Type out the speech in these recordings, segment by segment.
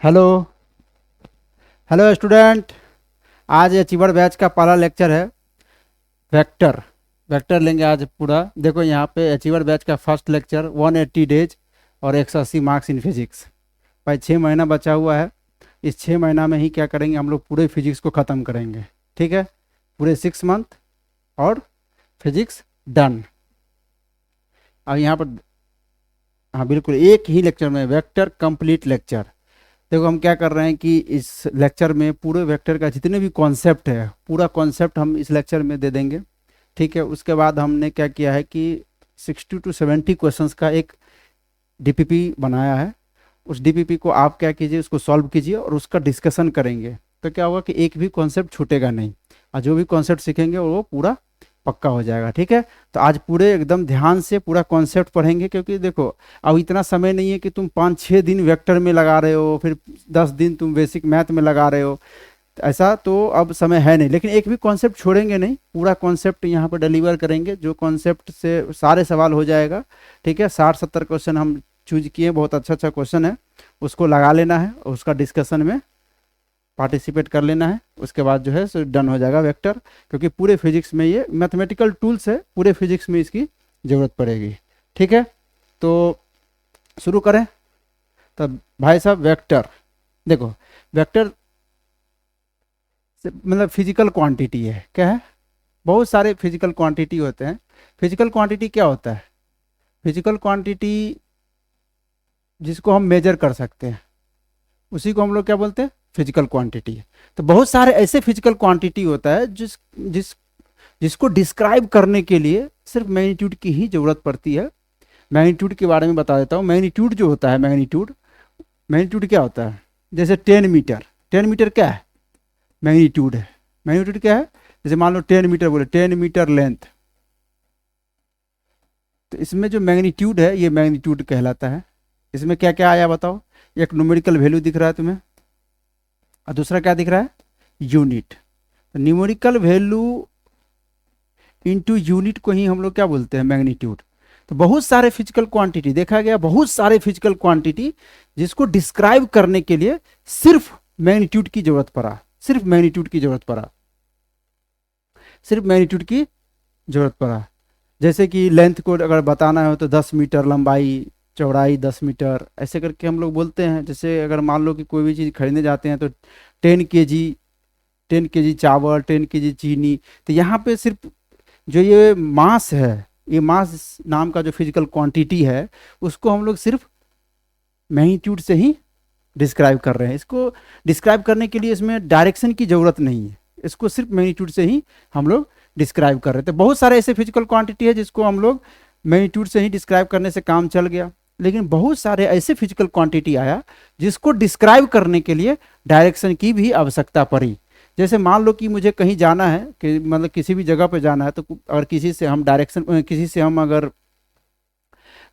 Hello. Hello student. आज achiever batch का पहला लेक्चर है वेक्टर। वेक्टर लेंगे आज पूरा। देखो यहाँ पे अचीवर बैच का फर्स्ट लेक्चर 180 डेज और 180 मार्क्स इन फिजिक्स। भाई 6 महीना बचा हुआ है। इस 6 महीना में ही क्या करेंगे, हम लोग पूरे फिजिक्स को ख़त्म करेंगे। ठीक है, पूरे 6 मंथ और फिजिक्स डन। अब यहाँ पर हाँ बिल्कुल एक ही लेक्चर में वेक्टर कंप्लीट लेक्चर। देखो हम क्या कर रहे हैं कि इस लेक्चर में पूरे वेक्टर का जितने भी कॉन्सेप्ट है पूरा कॉन्सेप्ट हम इस लेक्चर में दे देंगे। ठीक है, उसके बाद हमने क्या किया है कि 60 to 70 क्वेश्चंस का एक डीपीपी बनाया है। उस डीपीपी को आप क्या कीजिए, उसको सॉल्व कीजिए और उसका डिस्कशन करेंगे। तो क्या होगा कि एक भी कॉन्सेप्ट छूटेगा नहीं और जो भी कॉन्सेप्ट सीखेंगे वो पूरा पक्का हो जाएगा। ठीक है, तो आज पूरे एकदम ध्यान से पूरा कॉन्सेप्ट पढ़ेंगे, क्योंकि देखो अब इतना समय नहीं है कि तुम 5-6 दिन वेक्टर में लगा रहे हो, फिर 10 दिन तुम बेसिक मैथ में लगा रहे हो। ऐसा तो अब समय है नहीं, लेकिन एक भी कॉन्सेप्ट छोड़ेंगे नहीं, पूरा कॉन्सेप्ट यहाँ पर डिलीवर करेंगे। जो कॉन्सेप्ट से सारे सवाल हो जाएगा। ठीक है, 60-70 क्वेश्चन हम चूज किए, बहुत अच्छा अच्छा क्वेश्चन है, उसको लगा लेना है और उसका डिस्कशन में पार्टिसिपेट कर लेना है। उसके बाद जो है सो डन हो जाएगा वेक्टर, क्योंकि पूरे फिजिक्स में ये मैथमेटिकल टूल्स है, पूरे फिजिक्स में इसकी ज़रूरत पड़ेगी। ठीक है, तो शुरू करें। तब भाई साहब वेक्टर, देखो वेक्टर मतलब फिजिकल क्वांटिटी है। क्या है? बहुत सारे फिजिकल क्वांटिटी होते हैं। फिजिकल क्वांटिटी क्या होता है? फिजिकल क्वांटिटी जिसको हम मेजर कर सकते हैं उसी को हम लोग क्या बोलते हैं? Physical quantity. तो बहुत सारे ऐसे फिजिकल क्वांटिटी होता है जिस जिस जिसको डिस्क्राइब करने के लिए सिर्फ मैग्नीट्यूड की ही जरूरत पड़ती है। मैग्नीट्यूड के बारे में बता देता हूँ। मैग्नीट्यूड जो होता है, मैग्नीट्यूड मैग्नीट्यूड क्या होता है? जैसे 10 मीटर, 10 मीटर क्या है? मैग्नीट्यूड है। मैग्नीट्यूड क्या है? जैसे मान लो 10 मीटर बोले, 10 मीटर लेंथ, तो इसमें जो मैग्नीट्यूड है ये मैग्नीट्यूड कहलाता है। इसमें क्या क्या आया बताओ? एक न्यूमेरिकल वैल्यू दिख रहा है तुम्हें और दूसरा क्या दिख रहा है? यूनिट। तो न्यूमेरिकल वैल्यू इंटू यूनिट को ही हम लोग क्या बोलते हैं? मैग्नीट्यूड। तो बहुत सारे फिजिकल क्वांटिटी देखा गया, बहुत सारे फिजिकल क्वांटिटी जिसको डिस्क्राइब करने के लिए सिर्फ मैग्नीट्यूड की जरूरत पड़ा, सिर्फ मैग्नीट्यूड की जरूरत पड़ा, सिर्फ मैग्नीट्यूड की जरूरत पड़ा। जैसे कि लेंथ को अगर बताना हो तो 10 मीटर लंबाई, चौड़ाई 10 मीटर, ऐसे करके हम लोग बोलते हैं। जैसे अगर मान लो कि कोई भी चीज़ खरीदने जाते हैं तो 10 kg, 10 kg चावल, 10 kg चीनी। तो यहाँ पे सिर्फ जो ये मास है, ये मास नाम का जो फिजिकल क्वांटिटी है उसको हम लोग सिर्फ मैग्नीट्यूड से ही डिस्क्राइब कर रहे हैं। इसको डिस्क्राइब करने के लिए इसमें डायरेक्शन की ज़रूरत नहीं है, इसको सिर्फ मैग्नीट्यूड से ही हम लोग डिस्क्राइब कर रहे थे। बहुत सारे ऐसे फिजिकल क्वांटिटी है जिसको हम लोग मैग्नीट्यूड से ही डिस्क्राइब करने से काम चल गया, लेकिन बहुत सारे ऐसे फिजिकल क्वांटिटी आया जिसको डिस्क्राइब करने के लिए डायरेक्शन की भी आवश्यकता पड़ी। जैसे मान लो कि मुझे कहीं जाना है, कि मतलब किसी भी जगह पे जाना है, तो अगर किसी से हम डायरेक्शन, किसी से हम अगर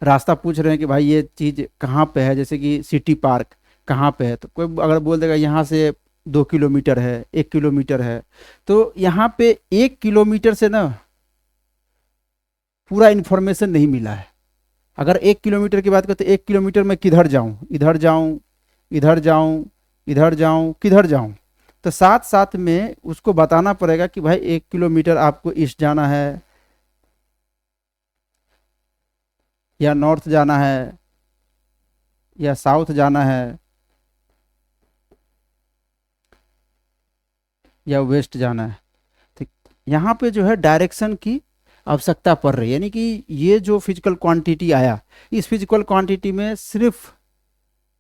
रास्ता पूछ रहे हैं कि भाई ये चीज़ कहाँ पे है, जैसे कि सिटी पार्क कहाँ पे है, तो कोई अगर बोल देगा यहाँ से 2 किलोमीटर है, 1 किलोमीटर है, तो यहाँ पे 1 किलोमीटर से ना पूरा इन्फॉर्मेशन नहीं मिला है। अगर 1 किलोमीटर की बात करें तो 1 किलोमीटर में किधर जाऊँ, इधर जाऊँ, इधर जाऊँ, इधर जाऊँ, किधर जाऊँ, तो साथ साथ में उसको बताना पड़ेगा कि भाई 1 किलोमीटर आपको ईस्ट जाना है या नॉर्थ जाना है या साउथ जाना है या वेस्ट जाना है। ठीक, यहाँ पे जो है डायरेक्शन की आवश्यकता पड़ रही है। यानी कि ये जो फिजिकल क्वांटिटी आया, इस फिजिकल क्वांटिटी में सिर्फ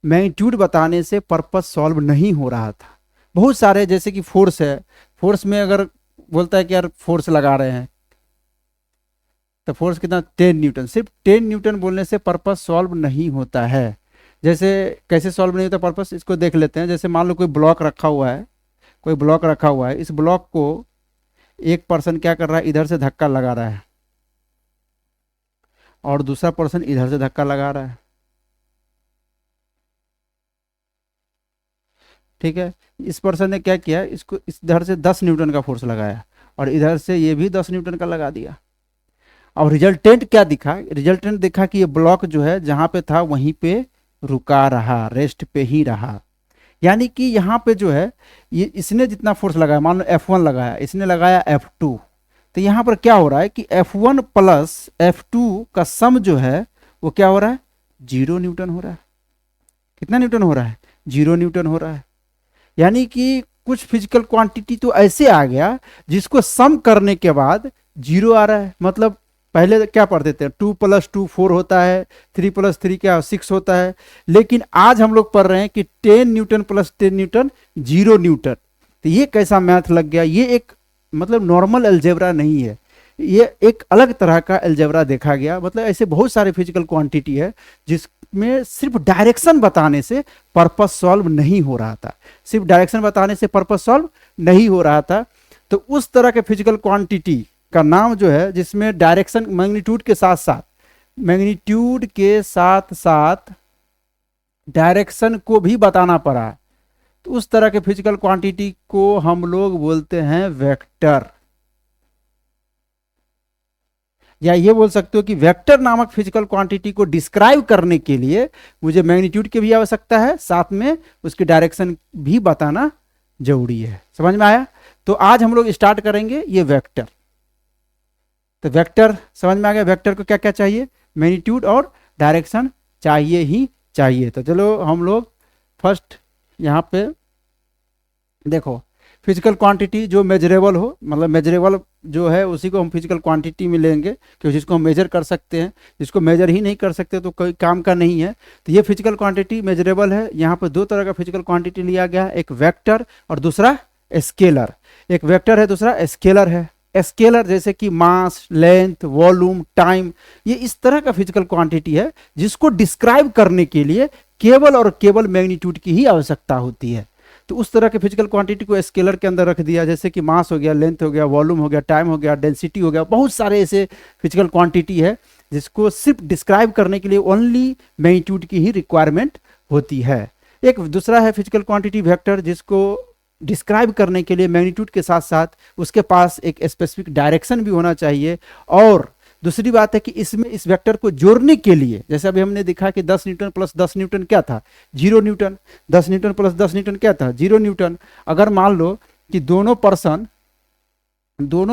मैग्नीट्यूड बताने से पर्पस सॉल्व नहीं हो रहा था। बहुत सारे, जैसे कि फोर्स है, फोर्स में अगर बोलता है कि यार फोर्स लगा रहे हैं तो फोर्स कितना? 10 न्यूटन। सिर्फ 10 न्यूटन बोलने से पर्पस सॉल्व नहीं होता है। जैसे कैसे सॉल्व नहीं होता पर्पस, इसको देख लेते हैं। जैसे मान लो कोई ब्लॉक रखा हुआ है, कोई ब्लॉक रखा हुआ है, इस ब्लॉक को एक पर्सन क्या कर रहा है? इधर से धक्का लगा रहा है और दूसरा पर्सन इधर से धक्का लगा रहा है। ठीक है, इस पर्सन ने क्या किया, इसको इधर से 10 न्यूटन का फोर्स लगाया और इधर से ये भी 10 न्यूटन का लगा दिया। और रिजल्टेंट क्या दिखा? रिजल्टेंट दिखा कि ये ब्लॉक जो है जहां पे था वहीं पे रुका रहा, रेस्ट पे ही रहा। यानी कि यहाँ पे जो है ये इसने जितना फोर्स लगाया, मान लो F1 लगाया, इसने लगाया F2, तो यहाँ पर क्या हो रहा है कि F1 प्लस F2 का सम जो है वो क्या हो रहा है, 0 न्यूटन हो रहा है। कितना न्यूटन हो रहा है, 0 न्यूटन हो रहा है। यानी कि कुछ फिजिकल क्वांटिटी तो ऐसे आ गया जिसको सम करने के बाद 0 आ रहा है। मतलब पहले क्या पढ़ते थे, 2 + 2 4 होता है, 3 + 3 क्या 6 होता है, लेकिन आज हम लोग पढ़ रहे हैं कि 10 न्यूटन + 10 न्यूटन 0 न्यूटन। तो ये कैसा मैथ लग गया, ये एक मतलब नॉर्मल अलजेब्रा नहीं है, ये एक अलग तरह का अलजेब्रा देखा गया। मतलब ऐसे बहुत सारे फिजिकल क्वांटिटी है जिसमें सिर्फ डायरेक्शन बताने से पर्पस सॉल्व नहीं हो रहा था, सिर्फ डायरेक्शन बताने से पर्पस सॉल्व नहीं हो रहा था। तो उस तरह के फिजिकल क्वांटिटी का नाम जो है जिसमें डायरेक्शन मैग्नीट्यूड के साथ साथ डायरेक्शन को भी बताना पड़ा, तो उस तरह के फिजिकल क्वांटिटी को हम लोग बोलते हैं वेक्टर। या ये बोल सकते हो कि वेक्टर नामक फिजिकल क्वांटिटी को डिस्क्राइब करने के लिए मुझे मैग्नीट्यूड की भी आवश्यकता है, साथ में उसकी डायरेक्शन भी बताना जरूरी है। समझ में आया? तो आज हम लोग स्टार्ट करेंगे ये वेक्टर। तो वेक्टर समझ में आ गया, वेक्टर को क्या क्या चाहिए, मैग्नीट्यूड और डायरेक्शन चाहिए ही चाहिए। तो चलो हम लोग फर्स्ट यहाँ पे देखो, फिजिकल क्वांटिटी जो मेजरेबल हो, मतलब मेजरेबल जो है उसी को हम फिजिकल क्वांटिटी में लेंगे, क्योंकि जिसको हम मेजर कर सकते हैं, जिसको मेजर ही नहीं कर सकते तो कोई काम का नहीं है। तो ये फिजिकल क्वांटिटी मेजरेबल है। यहाँ पर दो तरह का फिजिकल क्वांटिटी लिया गया है, एक वेक्टर और दूसरा स्केलर। एक वेक्टर है, दूसरा स्केलर है। स्केलर जैसे कि मास, लेंथ, वॉल्यूम, टाइम, ये इस तरह का फिजिकल क्वांटिटी है जिसको डिस्क्राइब करने के लिए केवल और केवल मैग्नीट्यूड की ही आवश्यकता होती है। तो उस तरह के फिजिकल क्वांटिटी को स्केलर के अंदर रख दिया, जैसे कि मास हो गया, लेंथ हो गया, वॉल्यूम हो गया, टाइम हो गया, डेंसिटी हो गया। बहुत सारे ऐसे फिजिकल क्वांटिटी है जिसको सिर्फ डिस्क्राइब करने के लिए ओनली मैग्नीट्यूड की ही रिक्वायरमेंट होती है। एक दूसरा है फिजिकल क्वांटिटी वेक्टर, जिसको डिस्क्राइब करने के लिए मैग्नीट्यूड के साथ साथ उसके पास एक स्पेसिफिक डायरेक्शन भी होना चाहिए। और दूसरी बात है कि इसमें इस वेक्टर को जोड़ने के लिए, जैसे अभी हमने देखा कि 10 न्यूटन + 10 न्यूटन क्या था, 0 न्यूटन। 10 न्यूटन + 10 न्यूटन क्या था, 0 न्यूटन। अगर मान लो कि दोनों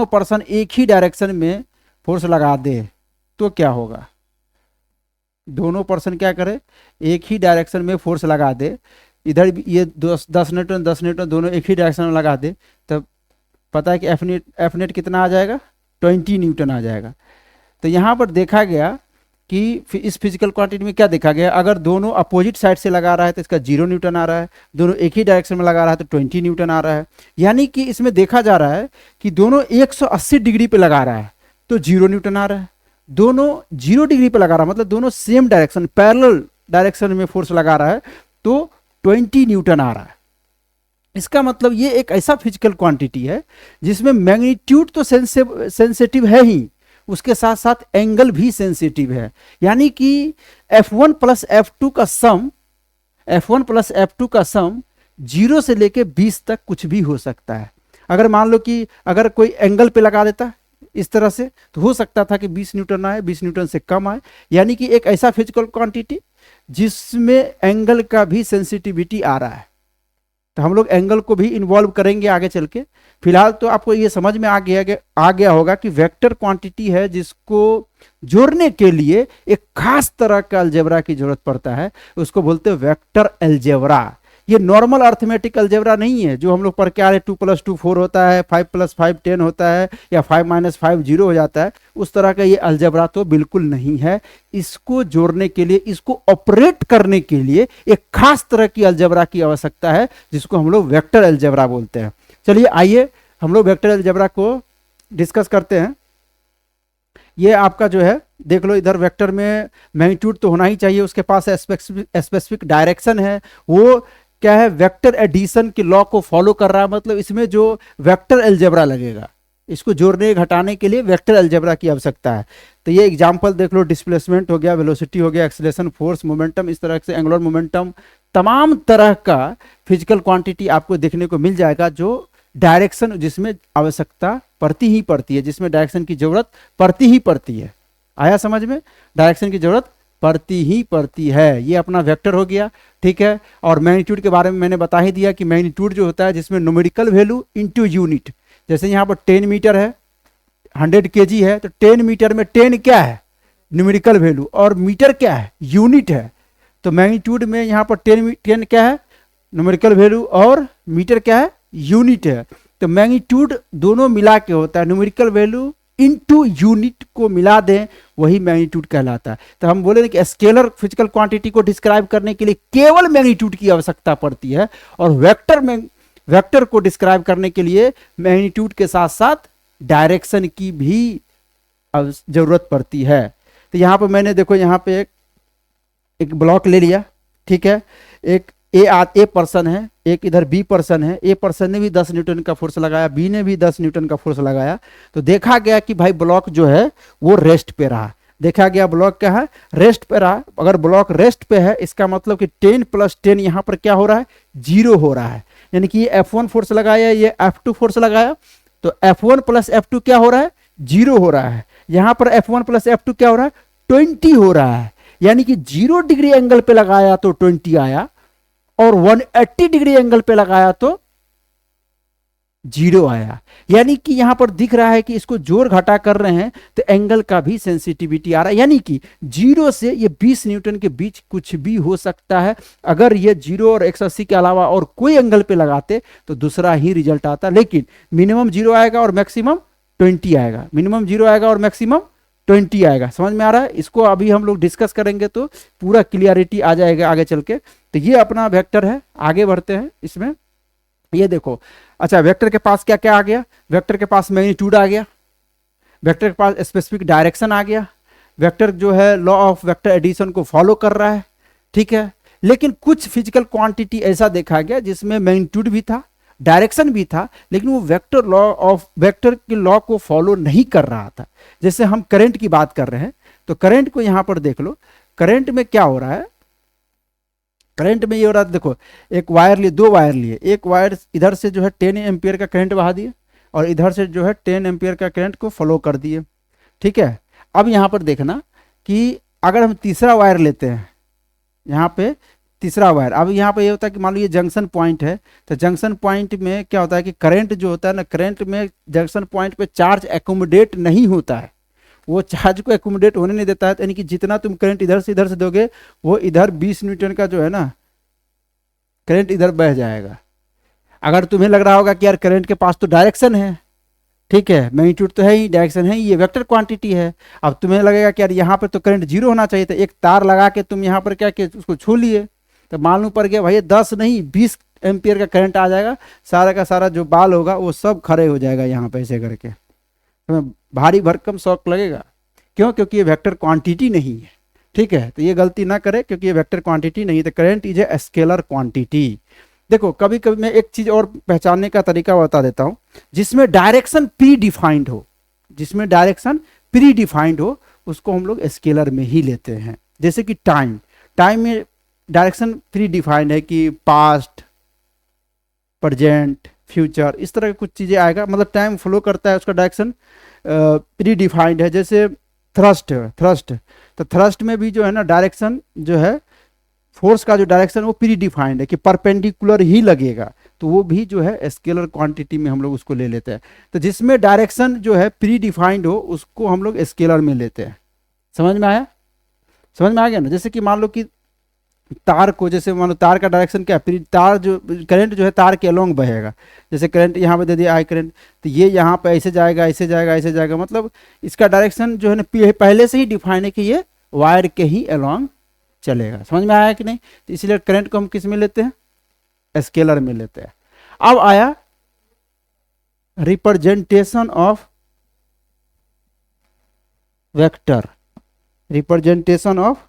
पर्सन एक ही डायरेक्शन में फोर्स लगा दे तो क्या होगा, दोनों पर्सन क्या करे, एक ही डायरेक्शन में फोर्स लगा दे, इधर भी ये 10 न्यूटन 10 न्यूटन दोनों एक ही डायरेक्शन में लगा दे, तब पता है कि एफ नेट कितना आ जाएगा, 20 न्यूटन आ जाएगा। तो यहाँ पर देखा गया कि इस फिजिकल क्वांटिटी में क्या देखा गया, अगर दोनों अपोजिट साइड से लगा रहा है तो इसका 0 न्यूटन आ रहा है, दोनों एक ही डायरेक्शन में लगा रहा है तो 20 न्यूटन आ रहा है। यानी कि इसमें देखा जा रहा है कि दोनों 180 डिग्री पे लगा रहा है तो 0 न्यूटन आ रहा है, दोनों 0 डिग्री पे लगा रहा है मतलब दोनों सेम डायरेक्शन पैरेलल डायरेक्शन में फोर्स लगा रहा है तो 20 न्यूटन आ रहा है। इसका मतलब ये एक ऐसा फिजिकल क्वांटिटी है जिसमें मैग्नीट्यूड तो सेंसिटिव है ही, उसके साथ साथ एंगल भी सेंसिटिव है। यानी कि F1 + F2 का सम 0 से लेके 20 तक कुछ भी हो सकता है। अगर मान लो कि अगर कोई एंगल पे लगा देता इस तरह से तो हो सकता था कि 20 न्यूटन आए, 20 न्यूटन से कम आए। यानी कि एक ऐसा फिजिकल क्वांटिटी जिसमें एंगल का भी सेंसिटिविटी आ रहा है। तो हम लोग एंगल को भी इन्वॉल्व करेंगे आगे चल के। फिलहाल तो आपको ये समझ में आ गया होगा कि वेक्टर क्वांटिटी है जिसको जोड़ने के लिए एक खास तरह का अलजेब्रा की जरूरत पड़ता है, उसको बोलते हैं वेक्टर अलजेब्रा। ये नॉर्मल अर्थमेटिक अलजेब्रा नहीं है जो हम लोग पढ़ के आ रहे 2 + 2 4 होता है, 5 + 5 10 होता है, या 5 - 5 0 हो जाता है। उस तरह का ये अलजेब्रा तो बिल्कुल नहीं है। इसको जोड़ने के लिए, इसको ऑपरेट करने के लिए एक खास तरह की अलजेब्रा की आवश्यकता है जिसको हम लोग वेक्टर अलजेब्रा बोलते हैं। चलिए आइए हम लोग वेक्टर अलजेब्रा को डिस्कस करते हैं। ये आपका जो है देख लो, इधर वेक्टर में मैग्नीट्यूड तो होना ही चाहिए, उसके पास स्पेसिफिक डायरेक्शन है, वो क्या है, वेक्टर एडिशन के लॉ को फॉलो कर रहा है। मतलब इसमें जो वेक्टर अलजेब्रा लगेगा, इसको जोड़ने घटाने के लिए वेक्टर अलजेब्रा की आवश्यकता है। तो ये एग्जांपल देख लो, डिस्प्लेसमेंट हो गया, वेलोसिटी हो गया, एक्सेलरेशन, फोर्स, मोमेंटम, इस तरह से एंगुलर मोमेंटम, तमाम तरह का फिजिकल क्वांटिटी आपको देखने को मिल जाएगा जो डायरेक्शन जिसमें आवश्यकता पड़ती ही पड़ती है, जिसमें डायरेक्शन की जरूरत पड़ती ही पड़ती है। आया समझ में, डायरेक्शन की जरूरत पड़ती ही पड़ती है। ये अपना वेक्टर हो गया, ठीक है। और मैग्नीट्यूड के बारे में मैंने बता ही दिया कि मैग्नीट्यूड जो होता है जिसमें न्यूमेरिकल वैल्यू इनटू यूनिट, जैसे यहाँ पर 10 मीटर है, 100 केजी है, तो 10 मीटर में 10 क्या है, न्यूमेरिकल वैल्यू, और मीटर क्या है, यूनिट है। तो मैग्नीट्यूड में यहाँ पर 10 क्या है, न्यूमेरिकल वैल्यू, और मीटर क्या है, यूनिट है। तो मैग्नीट्यूड दोनों मिला के होता है, न्यूमेरिकल वैल्यू इनटू यूनिट को मिला दें, वही मैग्नीट्यूड कहलाता है। तो हम बोले कि स्केलर फिजिकल क्वांटिटी को डिस्क्राइब करने के लिए केवल मैग्नीट्यूड की आवश्यकता पड़ती है, और वेक्टर को डिस्क्राइब करने के लिए मैग्नीट्यूड के साथ साथ डायरेक्शन की भी जरूरत पड़ती है। तो यहाँ पर मैंने देखो, यहाँ पे एक ब्लॉक ले लिया, ठीक है। एक ए पर्सन है, एक इधर बी पर्सन है। ए पर्सन ने भी 10 न्यूटन का फोर्स लगाया, बी ने भी 10 न्यूटन का फोर्स लगाया। तो देखा गया कि भाई ब्लॉक जो है वो रेस्ट पे रहा। देखा गया ब्लॉक क्या है, रेस्ट पे रहा। अगर ब्लॉक रेस्ट पे है, इसका मतलब कि 10 + 10 यहाँ पर क्या हो रहा है, 0 हो रहा है। यानी कि ये F1 फोर्स लगाया, ये F2 फोर्स लगाया, तो F1 + F2 क्या हो रहा है, 0 हो रहा है। यहां पर F1 + F2 क्या हो रहा है, 20 हो रहा है। यानी कि 0 डिग्री एंगल पे लगाया तो 20 आया, और 180 डिग्री एंगल पे लगाया तो 0 आया। यानी कि यहां पर दिख रहा है कि इसको जोड़ घटा कर रहे हैं तो एंगल का भी सेंसिटिविटी आ रहा है। यानी कि 0 से ये 20 न्यूटन के बीच कुछ भी हो सकता है। अगर ये 0 और 180 के अलावा और कोई एंगल पे लगाते तो दूसरा ही रिजल्ट आता, लेकिन मिनिमम 0 आएगा और मैक्सिमम 20 आएगा। मिनिमम 0 आएगा और मैक्सिमम 20 आएगा। समझ में आ रहा है? इसको अभी हम लोग डिस्कस करेंगे तो पूरा क्लियरिटी आ जाएगा आगे चल के। तो ये अपना वेक्टर है। आगे बढ़ते हैं इसमें। ये देखो, अच्छा, वेक्टर के पास क्या क्या आ गया, वेक्टर के पास मैग्नीट्यूड आ गया, वेक्टर के पास स्पेसिफिक डायरेक्शन आ गया, वेक्टर जो है लॉ ऑफ वेक्टर एडिशन को फॉलो कर रहा है, ठीक है। लेकिन कुछ फिजिकल क्वांटिटी ऐसा देखा गया जिसमें मैग्नीट्यूड भी था, डायरेक्शन भी था, लेकिन वो वेक्टर के लॉ को फॉलो नहीं कर रहा था। जैसे हम करंट की बात कर रहे हैं, तो करंट को यहां पर देख लो। करंट में क्या हो रहा है, करंट में ये हो रहा है, देखो, एक वायर लिए, 2 वायर लिए, एक वायर इधर से जो है 10 एम्पियर का करंट बहा दिए, और इधर से जो है 10 एम्पियर का करंट को फॉलो कर दिए, ठीक है। अब यहां पर देखना कि अगर हम तीसरा वायर लेते हैं, यहाँ पे तीसरा वायर, अब यहाँ पे ये होता है कि मान लो ये जंक्शन पॉइंट है, तो जंक्शन पॉइंट में क्या होता है कि करंट जो होता है ना, करंट में जंक्शन पॉइंट पे चार्ज एकोमोडेट नहीं होता है, वो चार्ज को एकोमोडेट होने नहीं देता है। यानी कि जितना तुम करंट इधर से दोगे, वो इधर 20 न्यूटन का जो है ना करंट इधर बह जाएगा। अगर तुम्हें लग रहा होगा कि यार करंट के पास तो डायरेक्शन है, ठीक है, मैग्नीट्यूड तो है ही, डायरेक्शन है ही, ये वेक्टर क्वांटिटी है। अब तुम्हें लगेगा कि यार यहाँ पर तो करंट 0 होना चाहिए था, एक तार लगा के तुम यहाँ पर क्या किए, उसको छू लिए, तो मालूम पड़ गया भाई 10 नहीं 20 एम्पियर का करंट आ जाएगा, सारा का सारा जो बाल होगा वो सब खड़े हो जाएगा यहाँ पे ऐसे करके, तुम्हें भारी भरकम शॉक लगेगा। क्यों? क्योंकि ये वेक्टर क्वांटिटी नहीं है, ठीक है। तो ये गलती ना करे, क्योंकि ये वेक्टर क्वांटिटी नहीं है। तो current is a scalar quantity. देखो, कभी कभी मैं एक चीज और पहचानने का तरीका बता देता हूं, जिसमें डायरेक्शन प्री डिफाइंड हो, जिसमें डायरेक्शन प्री डिफाइंड हो, उसको हम लोग स्केलर में ही लेते हैं। जैसे कि टाइम, टाइम में डायरेक्शन प्री डिफाइंड है कि पास्ट, प्रेजेंट, फ्यूचर, इस तरह की कुछ चीजें आएगा, मतलब टाइम फ्लो करता है, उसका डायरेक्शन प्री डिफाइंड है। जैसे थ्रस्ट, तो थ्रस्ट में भी जो है ना डायरेक्शन जो है, फोर्स का जो डायरेक्शन वो प्री डिफाइंड है कि परपेंडिकुलर ही लगेगा, तो वो भी जो है स्केलर क्वांटिटी में हम लोग उसको ले लेते हैं। तो जिसमें डायरेक्शन जो है प्री डिफाइंड हो, उसको हम लोग स्केलर में लेते हैं। समझ में आया? समझ में आ गया ना? जैसे कि मान लो कि तार को, जैसे मान लो तार का डायरेक्शन क्या है, तार जो करंट जो है तार के अलोंग बहेगा। जैसे करंट यहाँ पे दे दिया आई करंट, तो ये यहाँ पे ऐसे जाएगा, ऐसे जाएगा, ऐसे जाएगा, मतलब इसका डायरेक्शन जो है ना पहले से ही डिफाइन है कि ये वायर के ही अलोंग चलेगा। समझ में आया कि नहीं? तो इसलिए करंट को हम किस में लेते हैं, स्केलर में लेते हैं। अब आया representation of vector, representation of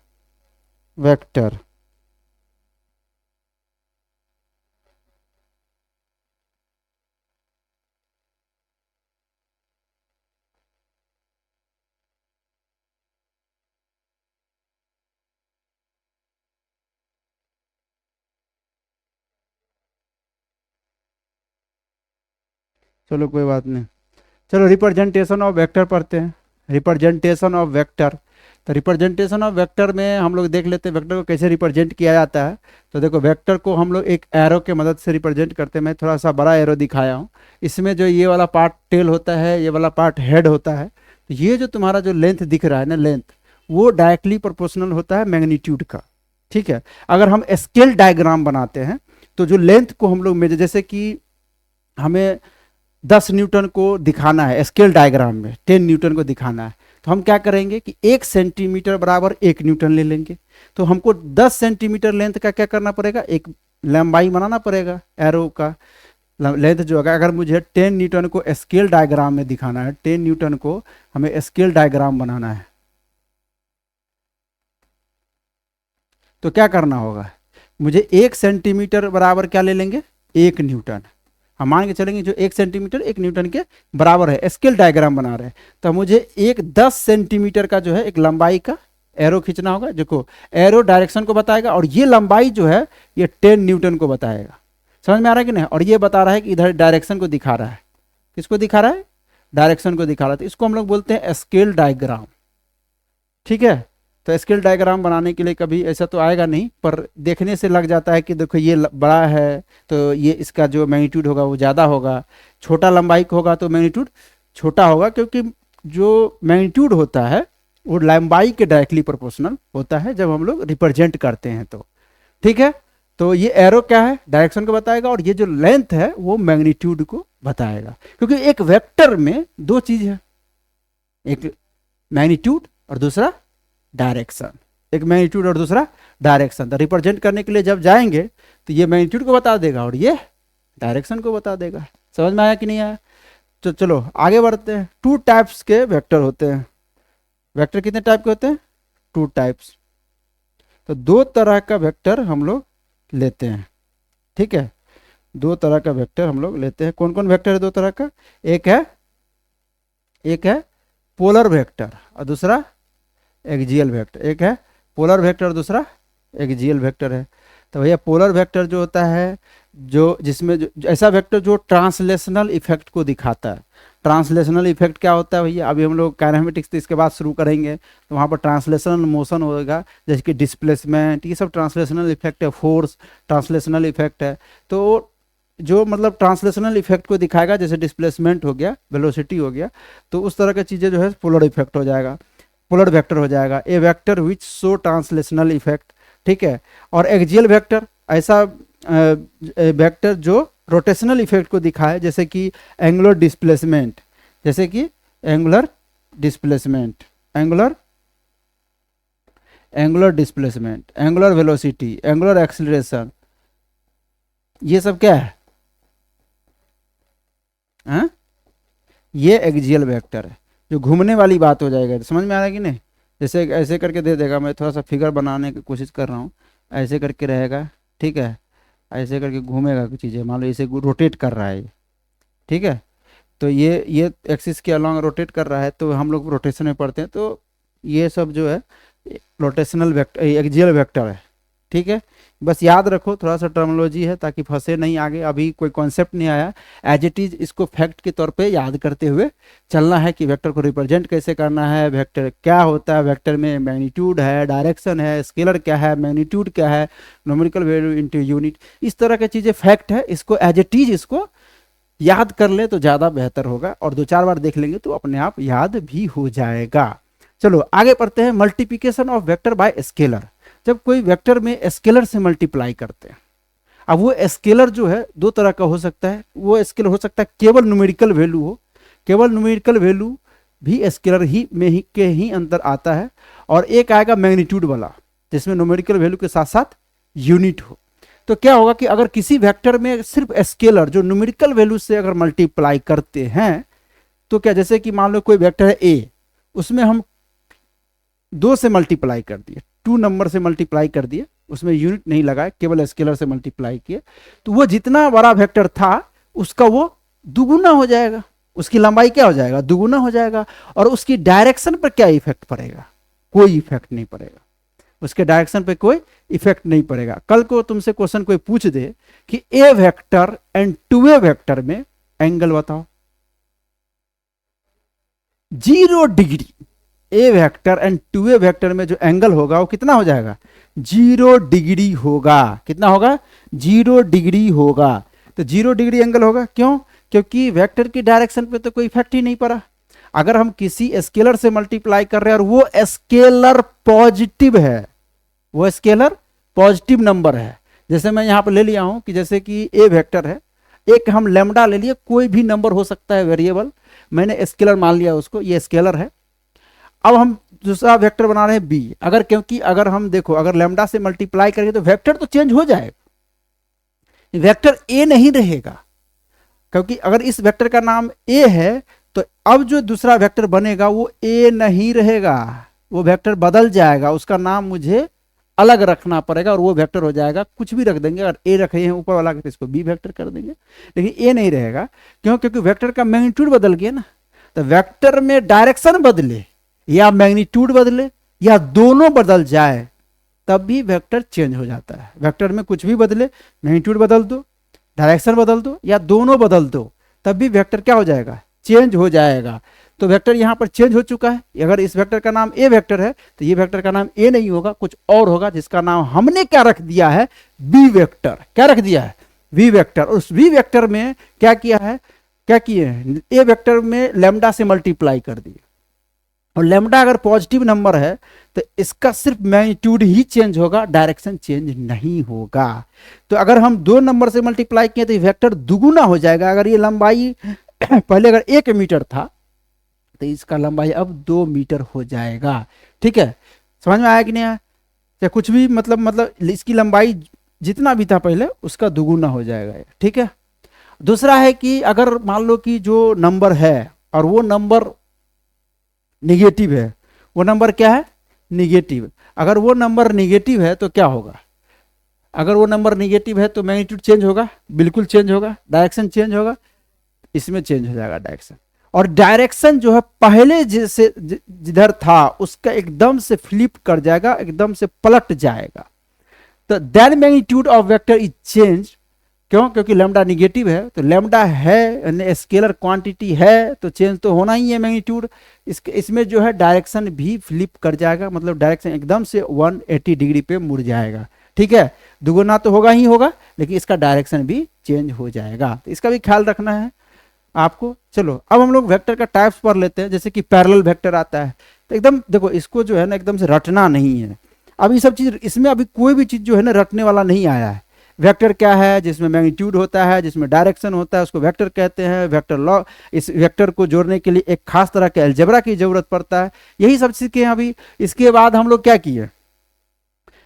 vector. चलो कोई बात नहीं, चलो रिप्रेजेंटेशन ऑफ वेक्टर पढ़ते हैं। Representation of vector. तो रिप्रेजेंटेशन ऑफ वेक्टर में हम लोग देख लेते हैं वेक्टर को कैसे रिप्रेजेंट किया जाता है। तो देखो वेक्टर को हम लोग एक एरो के मदद से रिप्रेजेंट करते हैं। मैं थोड़ा सा बड़ा एरो दिखाया हूँ। इसमें जो ये वाला पार्ट टेल होता है, ये वाला पार्ट हेड होता है। तो ये जो तुम्हारा जो लेंथ दिख रहा है ना, लेंथ, वो डायरेक्टली प्रोपोर्शनल होता है मैग्नीट्यूड का। ठीक है। अगर हम स्केल डायग्राम बनाते हैं तो जो लेंथ को हम लोग मेजर, जैसे कि हमें 10 न्यूटन को दिखाना है स्केल डायग्राम में, 10 न्यूटन को दिखाना है, तो हम क्या करेंगे कि 1 सेंटीमीटर बराबर 1 न्यूटन ले लेंगे। तो हमको 10 सेंटीमीटर लेंथ का क्या करना पड़ेगा, एक लंबाई बनाना पड़ेगा एरो का। लेंथ जो होगा, अगर मुझे 10 न्यूटन को स्केल डायग्राम में दिखाना है, 10 न्यूटन को हमें स्केल डायग्राम बनाना है, तो क्या करना होगा, मुझे 1 सेंटीमीटर बराबर क्या ले लेंगे, 1 न्यूटन। हम मान के चलेंगे जो 1 सेंटीमीटर 1 न्यूटन के बराबर है, स्केल डायग्राम बना रहे हैं। तो मुझे एक 10 सेंटीमीटर का जो है एक लंबाई का एरो खींचना होगा। देखो एरो डायरेक्शन को बताएगा और ये लंबाई जो है ये 10 न्यूटन को बताएगा। समझ में आ रहा है कि नहीं। और ये बता रहा है कि इधर डायरेक्शन को दिखा रहा है। किसको दिखा रहा है, डायरेक्शन को दिखा रहा है। तो इसको हम लोग बोलते हैं स्केल डायग्राम। ठीक है। तो स्केल डायग्राम बनाने के लिए कभी ऐसा तो आएगा नहीं, पर देखने से लग जाता है कि देखो ये बड़ा है तो ये इसका जो मैग्नीट्यूड होगा वो ज़्यादा होगा, छोटा लंबाई का होगा तो मैग्नीट्यूड छोटा होगा, क्योंकि जो मैग्नीट्यूड होता है वो लंबाई के डायरेक्टली प्रोपोर्शनल होता है जब हम लोग रिप्रेजेंट करते हैं तो। ठीक है। तो ये एरो क्या है, डायरेक्शन को बताएगा, और ये जो लेंथ है वो मैग्नीट्यूड को बताएगा। क्योंकि एक वेक्टर में दो चीज है, एक मैग्नीट्यूड और दूसरा डायरेक्शन। एक मैग्नीट्यूड और दूसरा डायरेक्शन। तो रिप्रेजेंट करने के लिए जब जाएंगे तो ये मैग्नीट्यूड को बता देगा और ये डायरेक्शन को बता देगा। समझ में आया कि नहीं आया। तो चलो आगे बढ़ते हैं। 2 टाइप्स के वेक्टर होते हैं। वेक्टर कितने टाइप के होते हैं, 2 टाइप्स। तो 2 तरह का वेक्टर हम लोग लेते हैं। ठीक है। 2 तरह का वेक्टर हम लोग लेते हैं। कौन कौन वेक्टर है 2 तरह का, एक है पोलर वेक्टर और दूसरा एक्सियल वेक्टर। एक है पोलर वेक्टर और दूसरा एक्सियल वेक्टर है। तो भैया पोलर वेक्टर जो होता है, जो जिसमें ऐसा वेक्टर जो ट्रांसलेशनल इफेक्ट को दिखाता है। ट्रांसलेशनल इफेक्ट क्या होता है भैया, अभी हम लोग काइनेमेटिक्स तो इसके बाद शुरू करेंगे, तो वहाँ पर ट्रांसलेशनल मोशन होगा, जैसे कि डिस्प्लेसमेंट, ये सब ट्रांसलेशनल इफेक्ट है। फोर्स ट्रांसलेशनल इफेक्ट है। तो जो मतलब ट्रांसलेशनल इफेक्ट को दिखाएगा, जैसे डिस्प्लेसमेंट हो गया, वेलोसिटी हो गया, तो उस तरह की चीज़ें जो है पोलर इफेक्ट हो जाएगा, पोलर वेक्टर हो जाएगा। A vector which show translational effect. ठीक है। और एक्सियल वेक्टर ऐसा वेक्टर जो रोटेशनल इफेक्ट को दिखाए, जैसे कि एंगुलर डिस्प्लेसमेंट, जैसे कि angular displacement, angular displacement, angular velocity, angular acceleration, ये सब क्या है, हाँ? ये एक्सियल वेक्टर है, जो घूमने वाली बात हो जाएगा। समझ में आ रहा है कि नहीं। जैसे ऐसे करके दे देगा, मैं थोड़ा सा फिगर बनाने की कोशिश कर रहा हूँ। ऐसे करके रहेगा, ठीक है, ऐसे करके घूमेगा कुछ चीज़ें, मान लो इसे रोटेट कर रहा है ये, ठीक है। तो ये एक्सिस के अलॉन्ग रोटेट कर रहा है, तो हम लोग रोटेशन में पढ़ते हैं। तो ये सब जो है रोटेशनल वेक्टर, एक्सियल वेक्टर है। ठीक है। बस याद रखो, थोड़ा सा टर्मिनोलॉजी है ताकि फंसे नहीं आगे, अभी कोई कॉन्सेप्ट नहीं आया। एज इट इज इसको फैक्ट के तौर पे याद करते हुए चलना है कि वेक्टर को रिप्रेजेंट कैसे करना है, वेक्टर क्या होता है, वेक्टर में मैग्नीट्यूड है, डायरेक्शन है, स्केलर क्या है, मैग्नीट्यूड क्या है, न्यूमेरिकल वैल्यू इनटू यूनिट, इस तरह की चीज़ें फैक्ट है। इसको एज इट इज इसको याद कर ले तो ज़्यादा बेहतर होगा, और 2-4 बार देख लेंगे तो अपने आप याद भी हो जाएगा। चलो आगे पढ़ते हैं। Multiplication of vector by scalar. जब कोई वेक्टर में स्केलर से मल्टीप्लाई करते हैं, अब वो स्केलर जो है 2 तरह का हो सकता है। वो स्केलर हो सकता है केवल न्यूमेरिकल वैल्यू हो, केवल न्यूमेरिकल वैल्यू भी स्केलर ही में ही के ही अंदर आता है। और एक आएगा मैग्नीट्यूड वाला, जिसमें न्यूमेरिकल वैल्यू के साथ साथ यूनिट हो। तो क्या होगा कि अगर किसी वेक्टर में सिर्फ स्केलर जो न्यूमेरिकल वैल्यू से अगर मल्टीप्लाई करते हैं, तो क्या, जैसे कि मान लो कोई वेक्टर है ए, उसमें हम 2 से मल्टीप्लाई कर दिए, 2 नंबर से मल्टीप्लाई कर दिए, उसमें यूनिट नहीं लगाए, केवल स्केलर से मल्टीप्लाई किए, तो वो जितना बड़ा वेक्टर था उसका वो दुगुना हो जाएगा, उसकी लंबाई क्या हो जाएगा, दुगुना हो जाएगा। और उसकी डायरेक्शन पर क्या इफेक्ट पड़ेगा, कोई इफेक्ट नहीं पड़ेगा, उसके डायरेक्शन पे कोई इफेक्ट नहीं पड़ेगा। कल को तुमसे क्वेश्चन कोई पूछ दे कि ए वेक्टर एंड 2a वेक्टर में एंगल बताओ, 0 degree A vector and 2a vector में जो एंगल होगा वो कितना हो जाएगा, 0 डिग्री होगा। कितना होगा, 0 डिग्री होगा। तो 0 डिग्री एंगल होगा, क्यों, क्योंकि वेक्टर की डायरेक्शन पे तो कोई इफेक्ट ही नहीं पड़ा। अगर हम किसी स्केलर से मल्टीप्लाई कर रहे हैं और वो स्केलर पॉजिटिव है, वो स्केलर पॉजिटिव नंबर है, जैसे मैं यहां पर ले लिया हूं कि जैसे कि ए वेक्टर है, एक हम लेमडा ले लिए, कोई भी नंबर हो सकता है वेरिएबल, मैंने स्केलर मान लिया उसको, ये स्केलर है। अब हम दूसरा वेक्टर बना रहे हैं बी, अगर क्योंकि अगर हम देखो अगर लेमडा से मल्टीप्लाई करेंगे तो वेक्टर तो चेंज हो जाएगा, वेक्टर ए नहीं रहेगा, क्योंकि अगर इस वेक्टर का नाम ए है तो अब जो दूसरा वेक्टर बनेगा वो ए नहीं रहेगा, वो वेक्टर बदल जाएगा, उसका नाम मुझे अलग रखना पड़ेगा और वो वेक्टर हो जाएगा, कुछ भी रख देंगे, अगर ए रखे हैं ऊपर वाला तो इसको बी वेक्टर कर देंगे, लेकिन ए नहीं रहेगा। क्यों, क्योंकि वेक्टर का मैग्नीट्यूड बदल गया ना। तो वेक्टर में डायरेक्शन बदले या मैग्नीट्यूड बदले या दोनों बदल जाए तब भी वेक्टर चेंज हो जाता है। वेक्टर में कुछ भी बदले, मैग्नीट्यूड बदल दो, डायरेक्शन बदल दो या दोनों बदल दो, तब भी वेक्टर क्या हो जाएगा, चेंज हो जाएगा। तो वेक्टर यहां पर चेंज हो चुका है। अगर इस वेक्टर का नाम ए वेक्टर है तो ये वेक्टर का नाम ए नहीं होगा, कुछ और होगा, जिसका नाम हमने क्या रख दिया है, बी वेक्टर। क्या रख दिया है, बी वेक्टर। उस बी वेक्टर में क्या किया है, क्या किए हैं, ए वेक्टर में लेमडा से मल्टीप्लाई कर दिया, और लेमडा अगर पॉजिटिव नंबर है तो इसका सिर्फ मैग्नीट्यूड ही चेंज होगा, डायरेक्शन चेंज नहीं होगा। तो अगर हम दो नंबर से मल्टीप्लाई किए तो ये वेक्टर दुगुना हो जाएगा। अगर ये लंबाई पहले अगर 1 मीटर था तो इसका लंबाई अब 2 मीटर हो जाएगा। ठीक है, समझ में आया कि नहीं आया, या कुछ भी मतलब इसकी लंबाई जितना भी था पहले उसका दुगुना हो जाएगा। ठीक है, दूसरा है कि अगर मान लो कि जो नंबर है और वो नंबर निगेटिव है, वो नंबर क्या है, निगेटिव। अगर वो नंबर निगेटिव है तो क्या होगा, अगर वो नंबर निगेटिव है तो मैग्नीट्यूड चेंज होगा, बिल्कुल चेंज होगा, डायरेक्शन चेंज होगा, इसमें चेंज हो जाएगा डायरेक्शन। और डायरेक्शन जो है पहले जैसे जिधर था उसका एकदम से फ्लिप कर जाएगा, एकदम से पलट जाएगा। तो then magnitude of vector is change. क्यों, क्योंकि लैम्डा निगेटिव है, तो लैम्डा है स्केलर क्वांटिटी है तो चेंज तो होना ही है मैग्नीट्यूड। इसमें जो है डायरेक्शन भी फ्लिप कर जाएगा, मतलब डायरेक्शन एकदम से 180 डिग्री पे मुड़ जाएगा। ठीक है, दुगुना तो होगा ही होगा, लेकिन इसका डायरेक्शन भी चेंज हो जाएगा, तो इसका भी ख्याल रखना है आपको। चलो अब हम लोग वेक्टर का टाइप्स पढ़ लेते हैं। जैसे कि पैरेलल वेक्टर आता है, तो एकदम देखो इसको जो है ना एकदम से रटना नहीं है। अब ये सब चीज इसमें अभी कोई भी चीज जो है ना रटने वाला नहीं आया है। वेक्टर क्या है, जिसमें मैग्नीट्यूड होता है, जिसमें डायरेक्शन होता है, उसको वेक्टर कहते हैं। वेक्टर लॉ, इस वेक्टर को जोड़ने के लिए एक खास तरह के अलजेब्रा की जरूरत पड़ता है। यही सब सीखे हैं अभी। इसके बाद हम लोग क्या किए,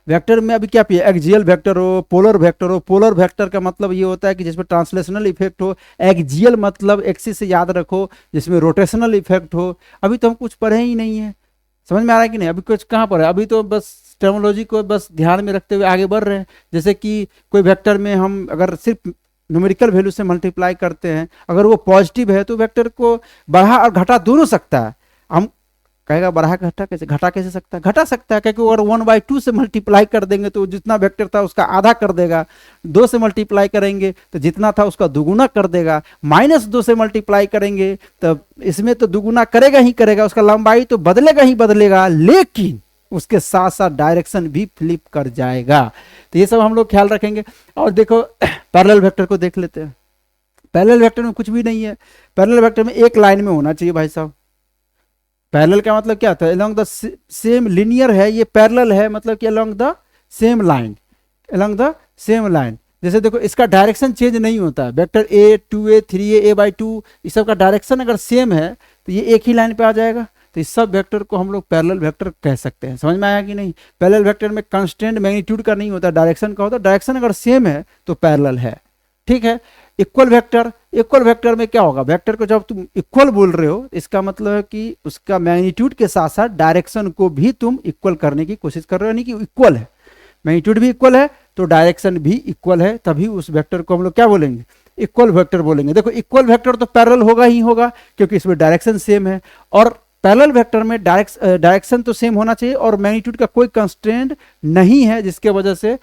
वेक्टर में अभी क्या किया, एक्सियल वेक्टर हो, पोलर वेक्टर हो। पोलर वेक्टर का मतलब ये होता है कि जिसमें ट्रांसलेशनल इफेक्ट हो। एक्सियल मतलब एक्सिस से याद रखो, जिसमें रोटेशनल इफेक्ट हो। अभी तो हम कुछ पढ़े ही नहीं है, समझ में आ रहा है कि नहीं, अभी कुछ कहाँ पर है, अभी तो बस टर्मोलॉजी को बस ध्यान में रखते हुए आगे बढ़ रहे हैं। जैसे कि कोई वेक्टर में हम अगर सिर्फ न्यूमेरिकल वैल्यू से मल्टीप्लाई करते हैं, अगर वो पॉजिटिव है तो वेक्टर को बढ़ा और घटा दोनों सकता है। हम कहेगा बढ़ा घटा कैसे, घटा कैसे सकता है, घटा सकता है, क्योंकि अगर 1/2 से मल्टीप्लाई कर देंगे तो जितना वेक्टर था उसका आधा कर देगा। 2 से मल्टीप्लाई करेंगे तो जितना था उसका दुगुना कर देगा। -2 से मल्टीप्लाई करेंगे तो इसमें तो दुगुना करेगा ही करेगा, उसका लंबाई तो बदलेगा ही बदलेगा, लेकिन उसके साथ साथ डायरेक्शन भी फ्लिप कर जाएगा। तो ये सब हम लोग ख्याल रखेंगे। और देखो पैरेलल वेक्टर को देख लेते हैं। पैरेलल वेक्टर में कुछ भी नहीं है। पैरेलल वेक्टर में एक लाइन में होना चाहिए भाई साहब। पैरेलल का मतलब क्या था, अलोंग द सेम, लीनियर है ये, पैरेलल है मतलब कि along the same line, along the same line. जैसे देखो इसका डायरेक्शन चेंज नहीं होता है, vector a 2a 3a a/2 इस सब का डायरेक्शन अगर सेम है तो ये एक ही लाइन पे आ जाएगा। तो इस सब वेक्टर को हम लोग पैरेलल वेक्टर कह सकते हैं। समझ में आया कि नहीं। पैरेलल वेक्टर में कांस्टेंट मैग्नीट्यूड का नहीं होता, डायरेक्शन का होता है। डायरेक्शन अगर सेम है तो पैरेलल है। ठीक है, इक्वल वेक्टर, इक्वल वेक्टर में क्या होगा, वेक्टर को जब तुम इक्वल बोल रहे हो इसका मतलब है कि उसका मैग्नीट्यूड के साथ साथ डायरेक्शन को भी तुम इक्वल करने की कोशिश कर रहे हो, यानी कि इक्वल है, मैग्नीट्यूड भी इक्वल है तो डायरेक्शन भी इक्वल है, तभी उस वेक्टर को हम लोग क्या बोलेंगे, इक्वल वेक्टर बोलेंगे। देखो इक्वल वेक्टर तो पैरेलल होगा ही होगा क्योंकि इसमें डायरेक्शन सेम है, और पैरेलल वेक्टर में डायरेक्शन तो सेम होना चाहिए और मैग्नीट्यूड का कोई कंस्ट्रेंट नहीं है, जिसके वजह से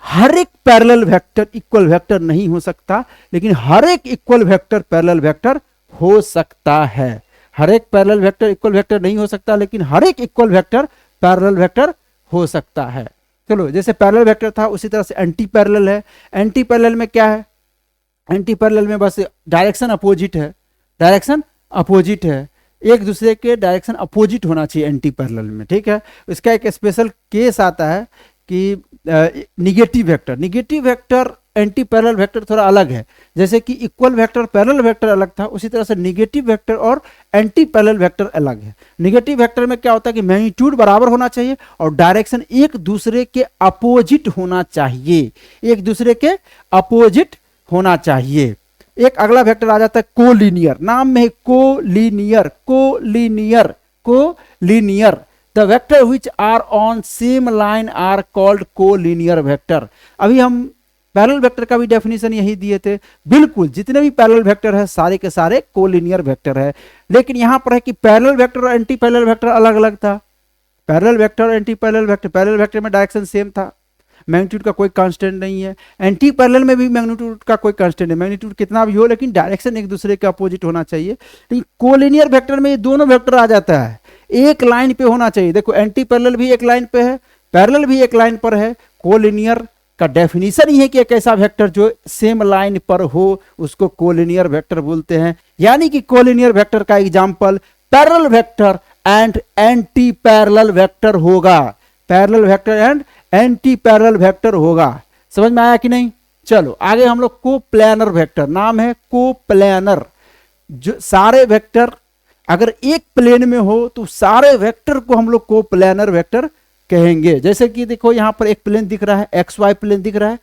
हर एक पैरेलल वेक्टर इक्वल वेक्टर नहीं हो सकता, लेकिन हर एक इक्वल वेक्टर पैरेलल वेक्टर हो सकता है। हर एक पैरेलल वेक्टर इक्वल वेक्टर नहीं हो सकता, लेकिन हर एक इक्वल वेक्टर पैरेलल वेक्टर हो सकता है। चलो, जैसे पैरेलल वेक्टर था उसी तरह से एंटी पैरेलल है। एंटी पैरेलल में क्या है? एंटी पैरेलल में बस डायरेक्शन अपोजिट है, डायरेक्शन अपोजिट है, एक दूसरे के डायरेक्शन अपोजिट होना चाहिए एंटी पैरेलल में, ठीक है। इसका एक स्पेशल केस आता है कि negative vector, negative vector anti parallel vector थोड़ा अलग है। जैसे कि इक्वल वेक्टर पैरेलल वेक्टर अलग था, उसी तरह से निगेटिव वेक्टर और एंटी पैरेलल वेक्टर अलग है। निगेटिव वेक्टर में क्या होता है कि मैग्नीट्यूड बराबर होना चाहिए और डायरेक्शन एक दूसरे के अपोजिट होना चाहिए, एक दूसरे के अपोजिट होना चाहिए। एक अगला वेक्टर आ जाता है कोलिनियर, नाम में collinear, collinear, collinear. The vector which are on same line are called collinear vector. अभी हम पैरेलल वेक्टर का भी डेफिनेशन यही दिए थे, बिल्कुल जितने भी पैरेलल वेक्टर है सारे के सारे कोलिनियर वेक्टर है। लेकिन यहां पर है कि पैरेलल वेक्टर और एंटी पैरेलल वेक्टर अलग अलग था। पैरेलल वेक्टर और anti parallel vector, parallel vector में डायरेक्शन सेम था, मैग्नीट्यूड का कोई कांस्टेंट नहीं है। एंटी पैरेलल में भी मैग्नीट्यूड का कोई कांस्टेंट है, मैग्नीट्यूड कितना भी हो लेकिन डायरेक्शन एक दूसरे के अपोजिट होना चाहिए। लेकिन कोलिनियर वेक्टर में ये दोनों वेक्टर आ जाता है, एक लाइन पे होना चाहिए। देखो एंटी पैरेलल भी एक लाइन पे है, पैरेलल भी एक लाइन पर है। कोलिनियर का डेफिनेशन ही है कि एक ऐसा वेक्टर जो सेम लाइन पर हो उसको कोलिनियर वेक्टर बोलते हैं। यानी कि कोलिनियर वेक्टर का example parallel vector and anti parallel vector होगा, parallel vector and anti parallel vector होगा। समझ में आया कि नहीं? चलो आगे हम लोग कोप्लानर वेक्टर, नाम है कोप्लानर। जो सारे वेक्टर अगर एक प्लेन में हो तो सारे वेक्टर को हम लोग कोप्लानर वेक्टर कहेंगे। जैसे कि देखो यहां पर एक प्लेन दिख रहा है, एक्स वाई प्लेन दिख रहा है।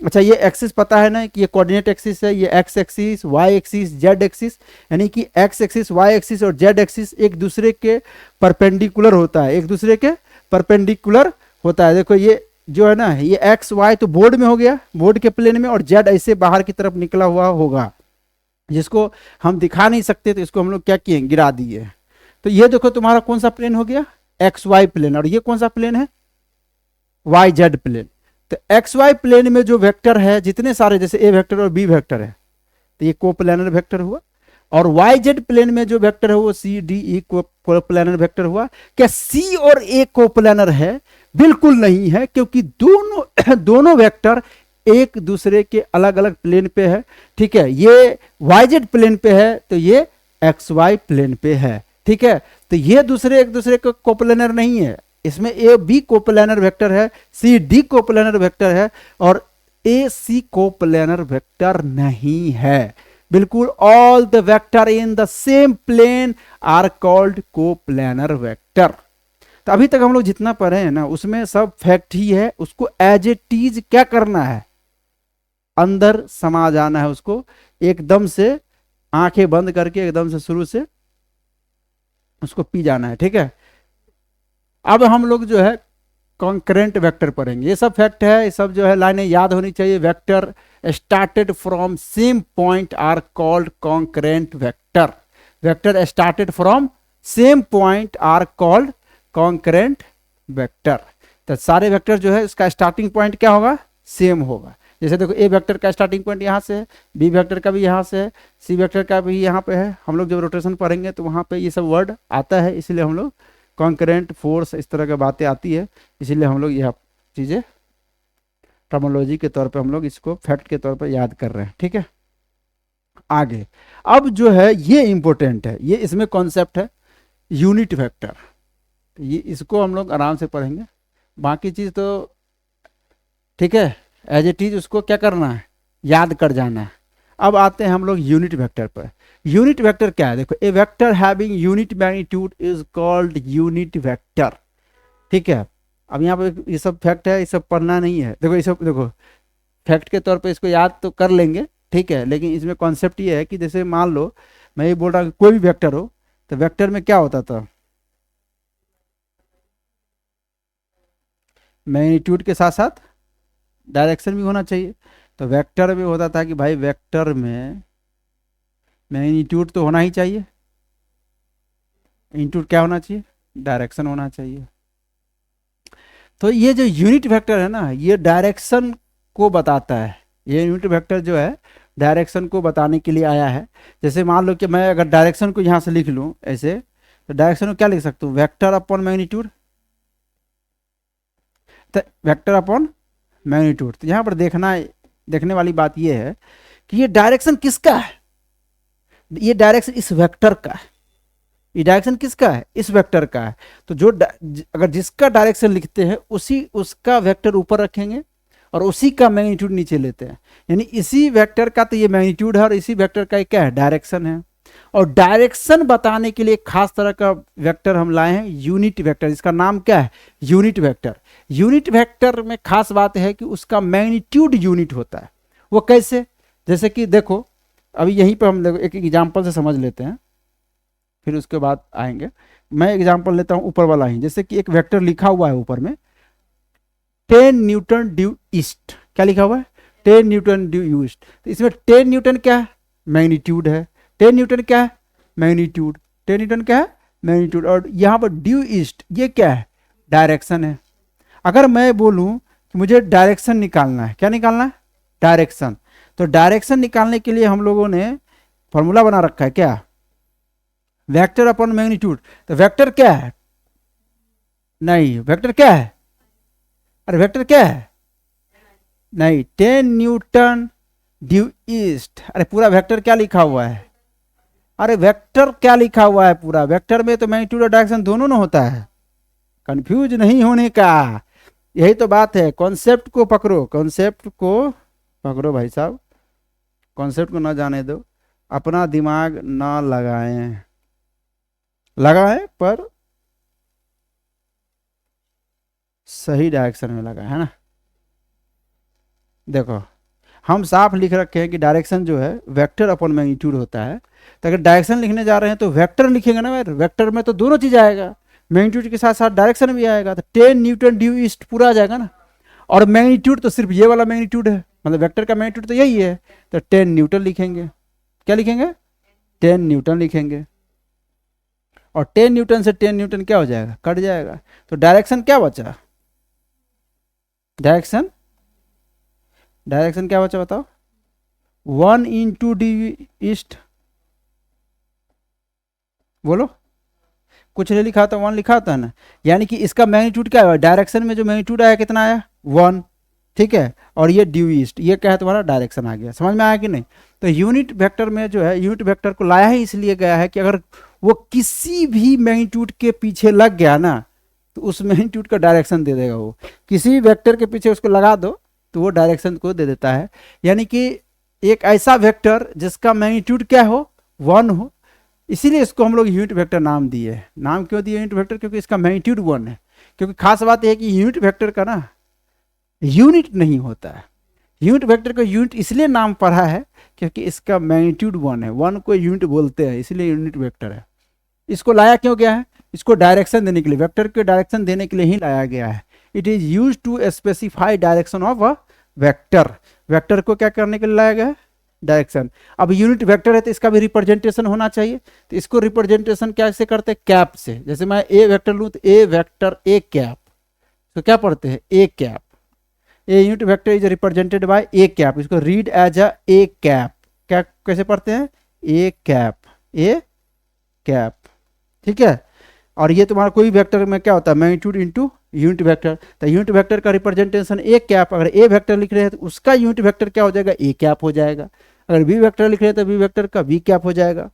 अच्छा, ये एक्सिस पता है ना कि ये कोऑर्डिनेट एक्सिस है, ये x axis, y axis, z axis, यानी कि एक्स एक्सिस, वाई एक्सिस और जेड एक्सिस एक दूसरे के परपेंडिकुलर होता है, एक दूसरे के परपेंडिकुलर होता है। देखो ये जो है ना, ये एक्स वाई तो बोर्ड में हो गया, बोर्ड के प्लेन में, और जेड ऐसे बाहर की तरफ निकला हुआ होगा जिसको हम दिखा नहीं सकते, तो इसको हम लोग क्या किए, गिरा दिए। तो ये देखो तुम्हारा कौन सा प्लेन हो गया, एक्स वाई प्लेन, और ये कौन सा प्लेन है, वाई जेड प्लेन। तो एक्स वाई प्लेन में जो वेक्टर है जितने सारे, जैसे ए वेक्टर और बी वेक्टर है, तो ये कोप्लानर वेक्टर हुआ। और वाई जेड प्लेन में जो वेक्टर है वो C D E coplanar vector हुआ। क्या सी और ए कोप्लानर है? बिल्कुल नहीं है, क्योंकि दोनों वेक्टर एक दूसरे के अलग अलग प्लेन पे है, ठीक है। ये वाई जेड प्लेन पे है तो ये एक्स वाई प्लेन पे है, ठीक है। तो ये एक दूसरे के कोप्लानर नहीं है। इसमें ए बी कोप्लानर वेक्टर है, सी डी कोप्लानर वेक्टर है, और ए सी कोप्लानर वेक्टर नहीं है। बिल्कुल all the vector in the same plane are called coplanar vector. तो अभी तक हम लोग जितना पढ़े हैं ना उसमें सब फैक्ट ही है, उसको एज ए टीज क्या करना है, अंदर समा जाना है, उसको एकदम से आंखें बंद करके एकदम से शुरू से उसको पी जाना है, ठीक है। अब हम लोग जो है कॉन्करेंट वेक्टर पढ़ेंगे। ये सब फैक्ट है, ये सब जो है लाइनें याद होनी चाहिए। Vector started from same point are called concurrent vector, vector started from same point are called concurrent vector. तो सारे वेक्टर जो है इसका स्टार्टिंग पॉइंट क्या होगा, सेम होगा। जैसे देखो ए वेक्टर का स्टार्टिंग पॉइंट यहाँ से है, बी वेक्टर का भी यहाँ से है, सी वेक्टर का भी यहाँ पे है। हम लोग जब रोटेशन पढ़ेंगे तो वहाँ पे ये सब वर्ड आता है, इसीलिए हम लोग कॉन्करेंट फोर्स इस तरह की बातें आती है, इसीलिए हम लोग यह चीज़ें टर्मिनोलॉजी के तौर पे हम लोग इसको फैक्ट के तौर पे याद कर रहे हैं, ठीक है। आगे अब जो है ये इंपॉर्टेंट है, ये इसमें कॉन्सेप्ट है यूनिट वेक्टर। ये इसको हम लोग आराम से पढ़ेंगे, बाकी चीज़ तो ठीक है एज इट इज उसको क्या करना है, याद कर जाना है। अब आते हैं हम लोग यूनिट वेक्टर पर। यूनिट वेक्टर क्या है, देखो a vector having unit magnitude is called unit vector, ठीक है। अब यहाँ पे ये सब फैक्ट है, ये सब पढ़ना नहीं है। देखो ये सब देखो फैक्ट के तौर पे इसको याद तो कर लेंगे, ठीक है, लेकिन इसमें कॉन्सेप्ट ये है कि जैसे मान लो मैं ये बोल रहा हूँ कोई भी वेक्टर हो, तो वेक्टर में क्या होता था, मैग्नीट्यूड के साथ साथ डायरेक्शन भी होना चाहिए। तो वेक्टर में होता था कि भाई वेक्टर में मैग्नीट्यूड तो होना ही चाहिए, इंटू क्या होना चाहिए, डायरेक्शन होना चाहिए। तो ये जो यूनिट वेक्टर है ना, ये डायरेक्शन को बताता है। ये यूनिट वेक्टर जो है डायरेक्शन को बताने के लिए आया है। जैसे मान लो कि मैं अगर डायरेक्शन को यहाँ से लिख लूँ ऐसे, तो डायरेक्शन को क्या लिख सकता हूँ, वेक्टर अपॉन मैग्नीट्यूड, तो वेक्टर अपॉन मैग्नीट्यूड। तो यहाँ पर देखने वाली बात ये है कि ये डायरेक्शन किसका है, ये डायरेक्शन इस वेक्टर का है। ये डायरेक्शन किसका है, इस वेक्टर का है। तो जो अगर जिसका डायरेक्शन लिखते हैं उसी उसका वेक्टर ऊपर रखेंगे और उसी का मैग्नीट्यूड नीचे लेते हैं, यानी इसी वेक्टर का तो ये मैग्नीट्यूड है और इसी वेक्टर का क्या है, डायरेक्शन है। और डायरेक्शन बताने के लिए एक खास तरह का वेक्टर हम लाए हैं, यूनिट वेक्टर। इसका नाम क्या है, यूनिट वेक्टर। यूनिट वेक्टर में खास बात है कि उसका मैग्नीट्यूड यूनिट होता है। वो कैसे, जैसे कि देखो अभी यहीं पर हम देखो एक एग्जाम्पल से समझ लेते हैं, फिर उसके बाद आएंगे। मैं एग्जाम्पल लेता हूं ऊपर वाला ही, जैसे कि एक वेक्टर लिखा हुआ है ऊपर में 10 न्यूटन ड्यू ईस्ट, क्या लिखा हुआ है, 10 न्यूटन ड्यू ईस्ट। तो इसमें 10 न्यूटन क्या है, मैग्नीट्यूड है। 10 न्यूटन क्या है, मैग्नीट्यूड। 10 न्यूटन क्या है, मैग्नीट्यूड। और यहाँ पर ड्यू ईस्ट ये क्या है, डायरेक्शन है। अगर मैं बोलूं कि मुझे डायरेक्शन निकालना है, क्या निकालना है, डायरेक्शन, तो डायरेक्शन निकालने के लिए हम लोगों ने फॉर्मूला बना रखा है, क्या, वेक्टर अपॉन मैग्नीट्यूड। तो वेक्टर क्या है, नहीं वेक्टर क्या है, अरे वेक्टर क्या है, नहीं 10 न्यूटन ड्यू ईस्ट। अरे पूरा वेक्टर क्या लिखा हुआ है, अरे वेक्टर क्या लिखा हुआ है पूरा, वेक्टर में तो मैग्नीट्यूड और डायरेक्शन दोनों ना होता है, कंफ्यूज नहीं होने का। यही तो बात है, कॉन्सेप्ट को पकड़ो, कॉन्सेप्ट को पकड़ो भाई साहब, कॉन्सेप्ट को ना जाने दो, अपना दिमाग ना लगाएं, लगाएं पर सही डायरेक्शन में लगाएं, है ना। देखो हम साफ लिख रखे हैं कि डायरेक्शन जो है वेक्टर अपॉन मैग्नीट्यूड होता है। तो अगर डायरेक्शन लिखने जा रहे हैं तो वेक्टर लिखेंगे ना, वेक्टर में तो दोनों चीज आएगा, मैग्नीट्यूड के साथ साथ डायरेक्शन भी आएगा। तो 10 न्यूटन ड्यू ईस्ट पूरा आ जाएगा ना, और मैग्नीट्यूड तो सिर्फ ये वाला मैग्नीट्यूड है, मतलब वेक्टर का मैग्नीट्यूड तो यही है, तो 10 न्यूटन लिखेंगे। क्या लिखेंगे, 10 न्यूटन लिखेंगे। और 10 न्यूटन से 10 न्यूटन क्या हो जाएगा, कट जाएगा। तो डायरेक्शन क्या बचा, डायरेक्शन, डायरेक्शन क्या बचा बताओ, 1 इंटू डी ईस्ट, बोलो, कुछ नहीं लिखा था, 1 लिखा था ना, यानी कि इसका मैग्नीट्यूड क्या है, डायरेक्शन में जो मैग्नीट्यूड आया कितना आया, 1, ठीक है। और ये ड्यू ईस्ट ये क्या है, तुम्हारा डायरेक्शन आ गया। समझ में आया कि नहीं। तो यूनिट वेक्टर में जो है, यूनिट वेक्टर को लाया ही इसलिए गया है कि अगर वो किसी भी मैग्नीट्यूड के पीछे लग गया ना, तो उस मैग्नीट्यूड का डायरेक्शन दे देगा। वो किसी भी वेक्टर के पीछे उसको लगा दो तो वो डायरेक्शन को दे देता है। यानी कि एक ऐसा वेक्टर जिसका मैग्नीट्यूड क्या हो, 1 हो, इसीलिए इसको हम लोग यूनिट वेक्टर नाम दिए। नाम क्यों दिए यूनिट वेक्टर, क्योंकि इसका मैग्नीट्यूड 1 है। क्योंकि खास बात यह है कि यूनिट वेक्टर का ना यूनिट नहीं होता है। यूनिट वेक्टर का यूनिट इसलिए नाम पढ़ा है क्योंकि इसका मैग्नीट्यूड 1 है, 1 को यूनिट बोलते हैं, इसलिए यूनिट वेक्टर है। इसको लाया क्यों गया है, इसको डायरेक्शन देने के लिए, वेक्टर को डायरेक्शन देने के लिए ही लाया गया है। It is use to specify direction of a vector. Vector को क्या करने के लिए लाया गया है, डायरेक्शन। अब यूनिट वेक्टर है तो इसका भी रिप्रेजेंटेशन होना चाहिए, तो इसको रिप्रेजेंटेशन कैसे करते हैं, कैप से। जैसे मैं ए वेक्टर लूँ तो ए वेक्टर ए कैप, तो क्या पढ़ते हैं, a cap. A unit vector is represented by a cap, इसको read as a a cap. क्या कैसे पढ़ते हैं, ए कैप, ए कैप, ठीक है। और ये तुम्हारा कोई वेक्टर में क्या होता है, मैग्नीट्यूड इनटू यूनिट वेक्टर। तो यूनिट वेक्टर का रिप्रेजेंटेशन ए कैप, अगर ए वेक्टर लिख रहे हैं तो उसका यूनिट वेक्टर क्या हो जाएगा, ए कैप हो जाएगा। अगर बी वेक्टर लिख रहे हैं तो बी वेक्टर का बी कैप हो जाएगा।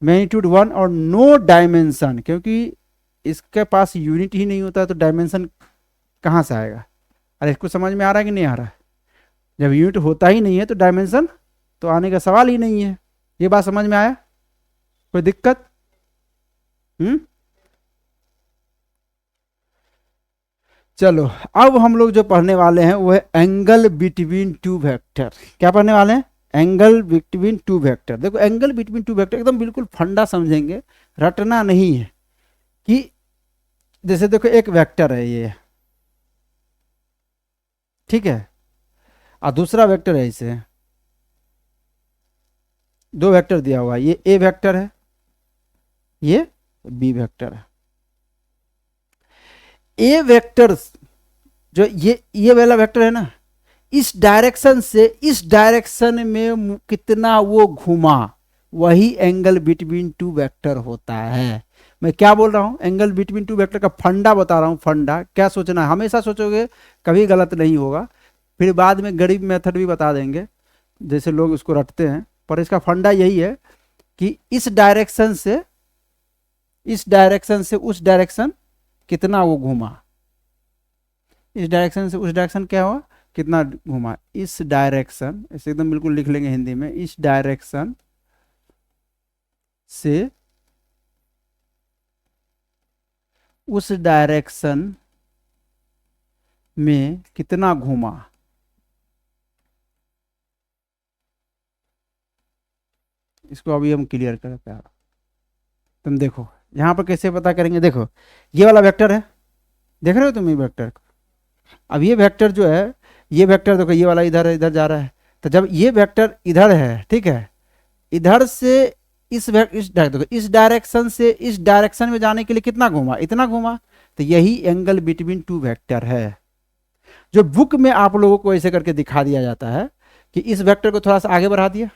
मैग्नीट्यूड 1 और नो डायमेंशन, क्योंकि इसके पास यूनिट ही नहीं होता तो डायमेंशन कहाँ से आएगा। अरे इसको समझ में आ रहा है कि नहीं आ रहा है, जब यूनिट होता ही नहीं है तो डायमेंशन तो आने का सवाल ही नहीं है। ये बात समझ में आया, कोई दिक्कत, चलो अब हम लोग जो पढ़ने वाले हैं वो है एंगल बिटवीन टू वेक्टर। क्या पढ़ने वाले हैं, एंगल बिटवीन टू वेक्टर। देखो एंगल बिटवीन टू वेक्टर एकदम बिल्कुल फंडा समझेंगे, रटना नहीं है। कि जैसे देखो एक वेक्टर है ये, ठीक है, और दूसरा वेक्टर है, इसे 2 वेक्टर दिया हुआ है, ये ए वेक्टर है, ये बी वेक्टर है। ए वेक्टर जो ये वाला वेक्टर है ना, इस डायरेक्शन से इस डायरेक्शन में कितना वो घूमा, वही एंगल बिटवीन टू वेक्टर होता है। मैं क्या बोल रहा हूं, एंगल बिटवीन टू वेक्टर का फंडा बता रहा हूं। फंडा क्या सोचना है, हमेशा सोचोगे कभी गलत नहीं होगा। फिर बाद में गरीब मेथड भी बता देंगे जैसे लोग उसको रटते हैं, पर इसका फंडा यही है कि इस डायरेक्शन से उस डायरेक्शन कितना वो घूमा, इस डायरेक्शन से उस डायरेक्शन क्या हुआ, कितना घूमा। इस डायरेक्शन, इसे एकदम बिल्कुल लिख लेंगे हिंदी में, इस डायरेक्शन से उस डायरेक्शन में कितना घूमा। इसको अभी हम क्लियर करते हैं। तुम देखो यहां पर कैसे पता करेंगे, देखो ये वाला वेक्टर है, देख रहे हो तुम ये वेक्टर को। अब ये वेक्टर जो है, ये वेक्टर देखो, ये वाला इधर है, इधर जा रहा है। तो जब ये वेक्टर इधर है, ठीक है, इधर से इस डायरेक्शन से इस डायरेक्शन में जाने के लिए कितना घूमा, इतना घूमा। तो यही एंगल बिटवीन टू वेक्टर है, जो बुक में आप लोगों को ऐसे करके दिखा दिया जाता है कि इस वेक्टर को थोड़ा सा आगे बढ़ा दिया,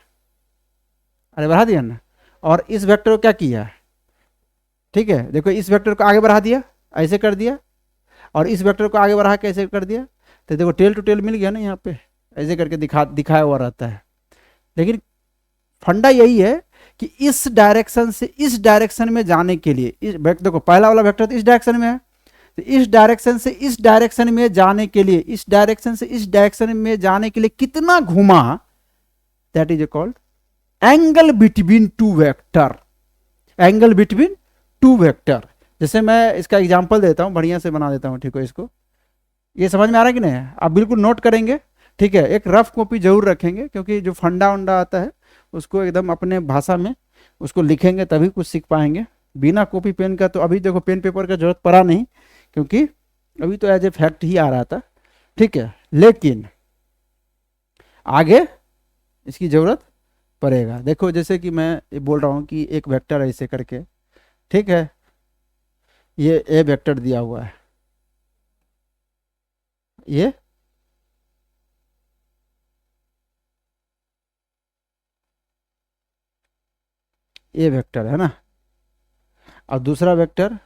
अरे बढ़ा दिया ना, और इस वेक्टर को क्या किया, ठीक है, देखो इस वेक्टर को आगे बढ़ा दिया, ऐसे कर दिया, और इस वेक्टर को आगे बढ़ा के ऐसे कर दिया। तो देखो टेल टू टेल मिल गया ना, यहाँ पे ऐसे करके दिखाया हुआ रहता है। लेकिन फंडा यही है कि इस डायरेक्शन से इस डायरेक्शन में जाने के लिए, इस देखो पहला वाला वेक्टर तो इस डायरेक्शन में है, तो इस डायरेक्शन से इस डायरेक्शन में जाने के लिए, इस डायरेक्शन से इस डायरेक्शन में जाने के लिए कितना घुमा, that is called angle between two vector. Angle between two vector, जैसे मैं इसका एग्जांपल देता हूं, बढ़िया से बना देता हूं, ठीक है। इसको ये समझ में आ रहा है कि नहीं, आप बिल्कुल नोट करेंगे, ठीक है। एक रफ कॉपी जरूर रखेंगे, क्योंकि जो फंडा वंडा आता है उसको एकदम अपने भाषा में उसको लिखेंगे तभी कुछ सीख पाएंगे। बिना कॉपी पेन का तो अभी देखो पेन पेपर का जरूरत पड़ा नहीं, क्योंकि अभी तो एज ए फैक्ट ही आ रहा था, ठीक है। लेकिन आगे इसकी जरूरत पड़ेगा। देखो जैसे कि मैं बोल रहा हूँ कि एक वेक्टर ऐसे करके, ठीक है, ये ए वेक्टर दिया हुआ है, ये ए वेक्टर है ना, और दूसरा वेक्टर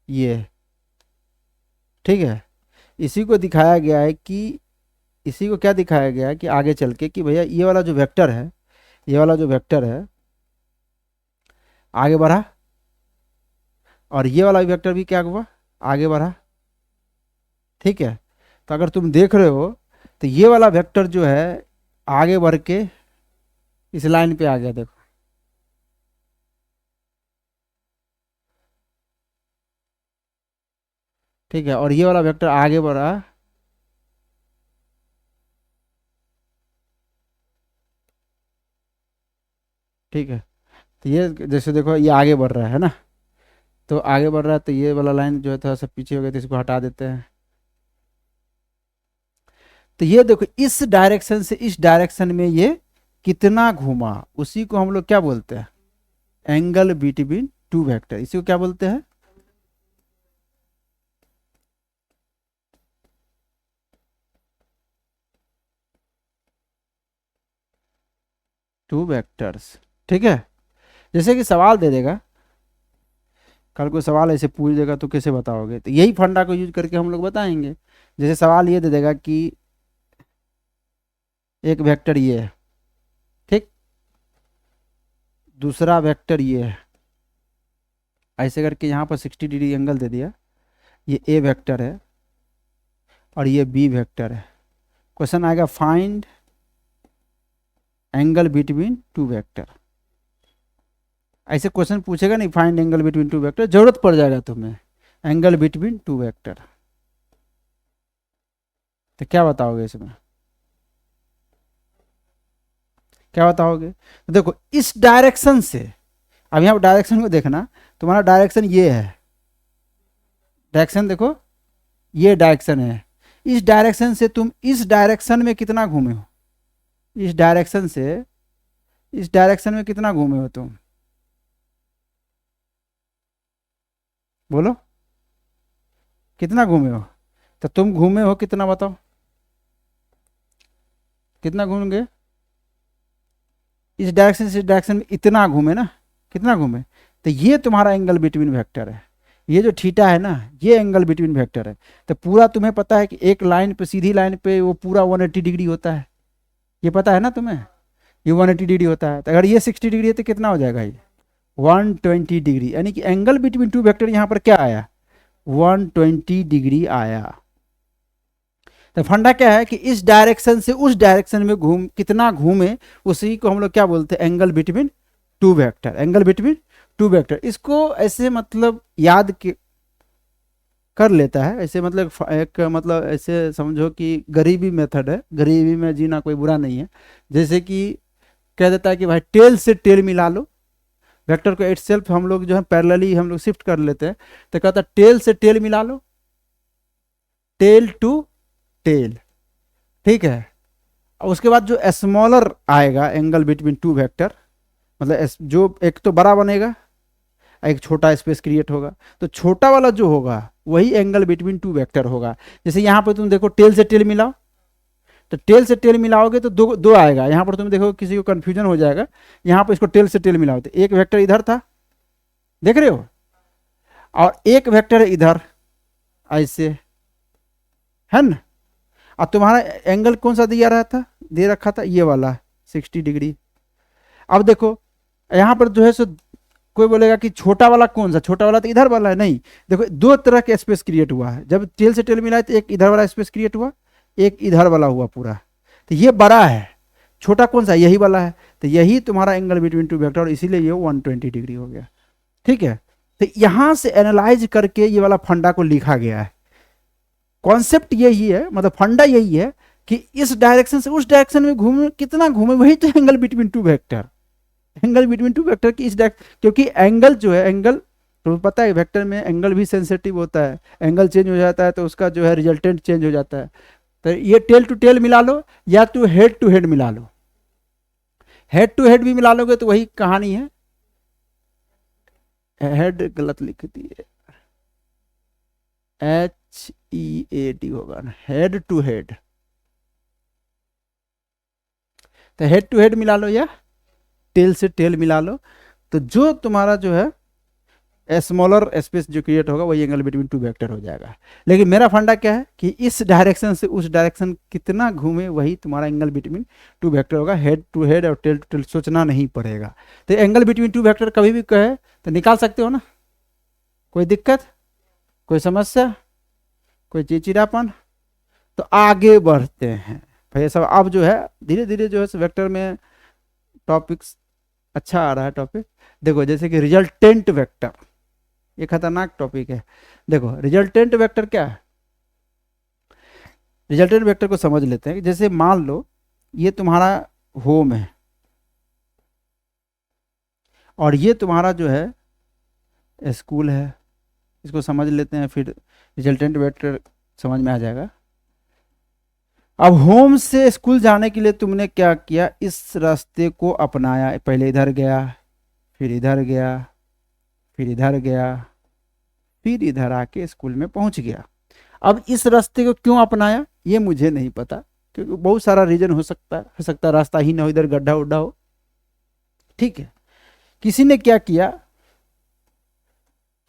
ये, ठीक है। इसी को दिखाया गया है कि, इसी को क्या दिखाया गया है कि आगे चल के कि भैया ये वाला जो वेक्टर है, ये वाला जो वेक्टर है आगे बढ़ा, और ये वाला वेक्टर भी क्या हुआ, आगे बढ़ा, ठीक है। तो अगर तुम देख रहे हो तो ये वाला वेक्टर जो है आगे बढ़ के इस लाइन पे आ गया, देखो, ठीक है, और ये वाला वेक्टर आगे बढ़ा, ठीक है। तो ये जैसे देखो ये आगे बढ़ रहा है ना, तो आगे बढ़ रहा है, तो ये वाला लाइन जो है थोड़ा सा पीछे हो गया, तो इसको हटा देते हैं। तो ये देखो इस डायरेक्शन से इस डायरेक्शन में ये कितना घूमा, उसी को हम लोग क्या बोलते हैं, एंगल बिटवीन टू वेक्टर, इसी को क्या बोलते हैं, टू वेक्टर्स, ठीक है। जैसे कि सवाल दे देगा, कल कोई सवाल ऐसे पूछ देगा तो कैसे बताओगे, तो यही फंडा को यूज करके हम लोग बताएंगे। जैसे सवाल ये दे देगा कि एक वेक्टर ये है, ठीक, दूसरा वेक्टर ये है, ऐसे करके यहाँ पर 60 डिग्री एंगल दे दिया, ये ए वेक्टर है और ये बी वेक्टर है। क्वेश्चन आएगा find angle between two vector. ऐसे क्वेश्चन पूछेगा नहीं, find angle between two vector, जरूरत पड़ जाएगा तुम्हें एंगल बिटवीन टू वेक्टर, तो क्या बताओगे इसमें, क्या बताओगे। तो देखो इस डायरेक्शन से, अब यहाँ डायरेक्शन को देखना, तुम्हारा डायरेक्शन ये है, डायरेक्शन देखो ये डायरेक्शन है, इस डायरेक्शन से तुम इस डायरेक्शन में कितना घूमे हो, इस डायरेक्शन से इस डायरेक्शन में कितना घूमे हो तुम, बोलो कितना घूमे हो। तो तुम घूमे हो कितना बताओ, कितना घूमेंगे, इस डायरेक्शन से इस डायरेक्शन में इतना घूमे ना, कितना घूमे, तो ये तुम्हारा एंगल बिटवीन वेक्टर है। ये जो थीटा है ना, ये एंगल बिटवीन वेक्टर है। तो पूरा तुम्हें पता है कि एक लाइन पे, सीधी लाइन पे वो पूरा 180 डिग्री होता है, ये पता है ना तुम्हें, ये 180 डिग्री होता है। तो अगर ये 60 डिग्री है तो कितना हो जाएगा, ये 120 डिग्री, यानी कि एंगल बिटवीन टू वेक्टर यहाँ पर क्या आया, 120 डिग्री आया। तो फंडा क्या है कि इस डायरेक्शन से उस डायरेक्शन में कितना घूमे, उसी को हम लोग क्या बोलते हैं, angle between two vector, angle between two vector. इसको ऐसे मतलब याद के कर लेता है, ऐसे मतलब एक मतलब ऐसे समझो कि गरीबी मेथड है, गरीबी में जीना कोई बुरा नहीं है। जैसे कि कह देता है कि भाई टेल से टेल मिला लो, वेक्टर को इटसेल्फ हम लोग जो है पैरेलली हम लोग शिफ्ट कर लेते हैं। तो कहता है टेल से टेल मिला लो, टेल टू टेल, ठीक है। उसके बाद जो स्मॉलर आएगा एंगल बिटवीन टू वेक्टर, मतलब जो एक तो बड़ा बनेगा, एक छोटा स्पेस क्रिएट होगा, तो छोटा वाला जो होगा वही एंगल बिटवीन टू वेक्टर होगा। जैसे यहाँ पर तुम देखो टेल से टेल मिलाओ, तो टेल से टेल मिलाओगे तो दो दो आएगा। यहाँ पर तुम देखो किसी को कंफ्यूजन हो जाएगा, यहाँ पर इसको टेल से टेल मिलाओ तो एक वेक्टर इधर था, देख रहे हो, और एक वेक्टर है इधर, ऐसे है ना। और तुम्हारा एंगल कौन सा दिया रहा था, दे रखा था ये वाला 60 डिग्री। अब देखो यहाँ पर जो है सो कोई बोलेगा कि छोटा वाला कौन सा, छोटा वाला तो इधर वाला है, नहीं, देखो दो तरह के स्पेस क्रिएट हुआ है। जब टेल से टेल मिला है तो एक इधर वाला स्पेस क्रिएट हुआ, एक इधर वाला हुआ पूरा, तो ये बड़ा है, छोटा कौन सा, यही वाला है। तो यही तुम्हारा एंगल बिटवीन टू वेक्टर, और इसीलिए ये 120 डिग्री हो गया, ठीक है। तो यहां से एनालाइज करके ये वाला फंडा को लिखा गया है। कॉन्सेप्ट यही है, मतलब फंडा यही है कि इस डायरेक्शन से उस डायरेक्शन में घूमे, कितना घूमे, वही तो angle between two vector, angle between two vector की इस क्योंकि एंगल जो है, एंगल तो पता है वेक्टर में एंगल भी सेंसिटिव होता है, एंगल चेंज हो जाता है तो उसका जो है रिजल्टेंट चेंज हो जाता है। तो ये टेल टू टेल मिला लो या टू हेड मिला लो, हेड टू हेड भी मिला लोगे तो वही कहानी है। हेड गलत लिख दिए, HEAD होगा ना, हेड टू हेड। तो हेड टू हेड मिला लो या टेल से टेल मिला लो, तो जो तुम्हारा जो है स्मॉलर स्पेस जो क्रिएट होगा वही एंगल बिटवीन टू वेक्टर हो जाएगा। लेकिन मेरा फंडा क्या है कि इस डायरेक्शन से उस डायरेक्शन कितना घूमे वही तुम्हारा एंगल बिटवीन टू वेक्टर होगा। हेड टू हेड और टेल टू टेल सोचना नहीं पड़ेगा। तो एंगल बिटवीन टू वेक्टर कभी भी कहे तो निकाल सकते हो ना, कोई दिक्कत, कोई समस्या, कोई चिड़चिड़ापन। तो आगे बढ़ते हैं भाई सब। अब जो है धीरे धीरे जो है वेक्टर में टॉपिक्स अच्छा आ रहा है टॉपिक। देखो जैसे कि रिजल्टेंट वेक्टर, ये खतरनाक टॉपिक है। देखो रिजल्टेंट वेक्टर क्या है, रिजल्टेंट वेक्टर को समझ लेते हैं। जैसे मान लो ये तुम्हारा होम है और ये तुम्हारा जो है स्कूल है, इसको समझ लेते हैं, फिर रिजल्टेंट वेक्टर समझ में आ जाएगा। अब होम से स्कूल जाने के लिए तुमने क्या किया, इस रास्ते को अपनाया, पहले इधर गया, फिर इधर गया, फिर इधर गया, फिर इधर आके स्कूल में पहुंच गया। अब इस रास्ते को क्यों अपनाया ये मुझे नहीं पता, क्योंकि बहुत सारा रीजन हो सकता है रास्ता ही ना हो, इधर गड्ढा उड्ढा हो, ठीक है। किसी ने क्या किया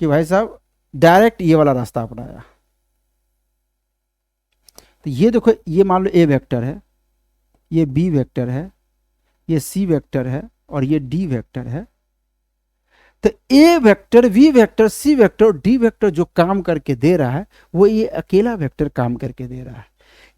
कि भाई साहब डायरेक्ट ये वाला रास्ता अपनाया। तो ये देखो, ये मान लो ए वेक्टर है, ये बी वेक्टर है, ये सी वेक्टर है और ये डी वेक्टर है। तो a vector, b vector, c vector और डी वेक्टर जो काम करके दे रहा है वो ये अकेला वेक्टर काम करके दे रहा है।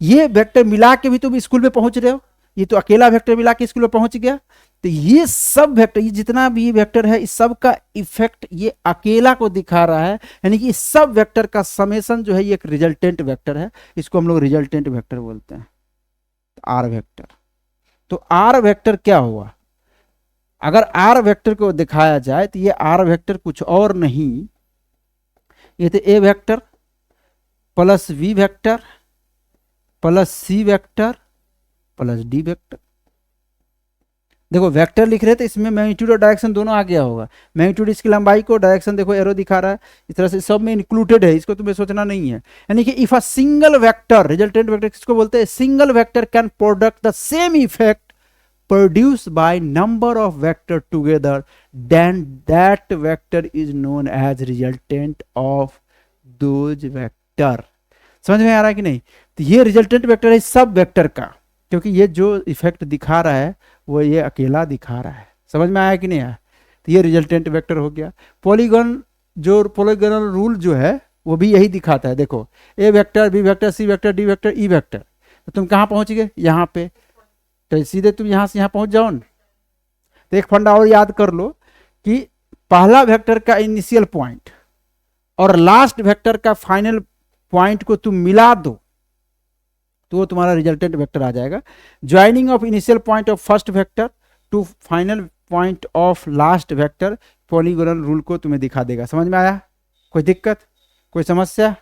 ये वेक्टर मिला के भी तुम स्कूल में पहुंच रहे हो, ये तो अकेला वेक्टर मिला के स्कूल में पहुंच गया। तो ये सब वेक्टर, ये जितना भी वेक्टर है, इस सब का इफेक्ट ये अकेला को दिखा रहा है, यानी कि सब वेक्टर का समेशन जो है ये एक रिजल्टेंट वेक्टर है। इसको हम लोग रिजल्टेंट वेक्टर बोलते हैं, आर वेक्टर। तो आर वेक्टर क्या हुआ, अगर आर वेक्टर को दिखाया जाए तो ये आर वेक्टर कुछ और नहीं, ये तो a vector plus b vector plus c vector plus d vector. देखो वेक्टर लिख रहे थे, इसमें मैग्नीट्यूड और डायरेक्शन दोनों आ गया होगा। मैग्नीट्यूड इसकी लंबाई को, डायरेक्शन देखो एरो दिखा रहा है, इस तरह से सब में इंक्लूडेड है, इसको तुम्हें सोचना नहीं है। यानी कि if a single vector, resultant vector किसको बोलते हैं, single vector can product the same effect produced by number of vector together, then that vector is known as resultant of those vector। समझ में आ रहा है कि नहीं? तो ये रिजल्टेंट वेक्टर है सब वेक्टर का, क्योंकि ये जो इफेक्ट दिखा रहा है वो ये अकेला दिखा रहा है। समझ में आया कि नहीं आया? तो ये रिजल्टेंट वेक्टर हो गया। पॉलीगन, जो पॉलीगोनल रूल जो है वो भी यही दिखाता है। देखो a vector, b vector, c vector, d vector, e vector, तो तुम कहाँ पहुंच गए, यहाँ पे, तो सीधे तुम यहां से यहां पहुंच जाओ ना। तो एक फंडा और याद कर लो कि पहला वेक्टर का इनिशियल पॉइंट और लास्ट वेक्टर का फाइनल पॉइंट को तुम मिला दो तो वो तुम्हारा रिजल्टेंट वेक्टर आ जाएगा। Joining of initial point of first vector to final point of last vector polygonal rule को तुम्हें दिखा देगा। समझ में आया? कोई दिक्कत, कोई समस्या?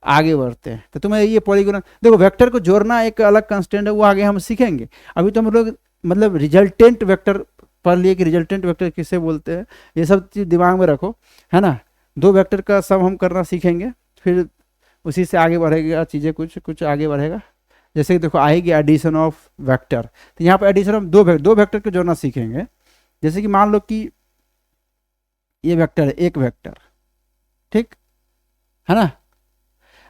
आगे बढ़ते हैं। तो तुम्हें ये पॉलीगोनल, देखो वेक्टर को जोड़ना एक अलग कंस्टेंट है, वो आगे हम सीखेंगे। अभी तो हम लोग मतलब रिजल्टेंट वेक्टर पढ़ लिए कि रिजल्टेंट वेक्टर किसे बोलते हैं, ये सब चीज़ दिमाग में रखो, है ना। दो वेक्टर का सब हम करना सीखेंगे, फिर उसी से आगे बढ़ेगा चीज़ें, कुछ कुछ आगे बढ़ेगा। जैसे कि देखो आएगी एडिशन ऑफ वेक्टर, तो यहाँ पर एडिशन ऑफ दो वेक्टर को जोड़ना सीखेंगे। जैसे कि मान लो कि ये वेक्टर है, एक वेक्टर, ठीक है ना।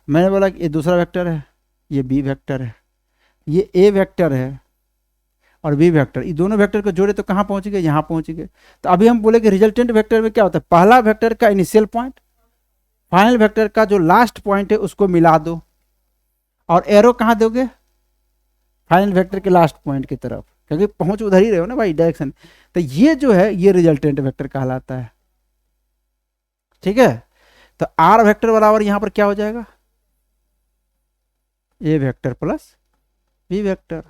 मैंने बोला कि ये दूसरा वेक्टर है, ये बी वेक्टर है, ये ए वेक्टर है और बी वेक्टर, ये दोनों वेक्टर को जोड़े तो कहाँ पहुंच गए, यहाँ पहुंच गए। तो अभी हम बोले कि रिजल्टेंट वेक्टर में क्या होता है, पहला वेक्टर का इनिशियल पॉइंट, फाइनल वेक्टर का जो लास्ट पॉइंट है उसको मिला दो, और एरो कहाँ दोगे, फाइनल वेक्टर के लास्ट पॉइंट की तरफ, क्योंकि पहुंच उधर ही रहे हो ना भाई, डायरेक्शन। तो ये जो है ये रिजल्टेंट वेक्टर कहलाता है, ठीक है। तो आर वेक्टर बराबर यहाँ पर क्या हो जाएगा, a vector plus b vector,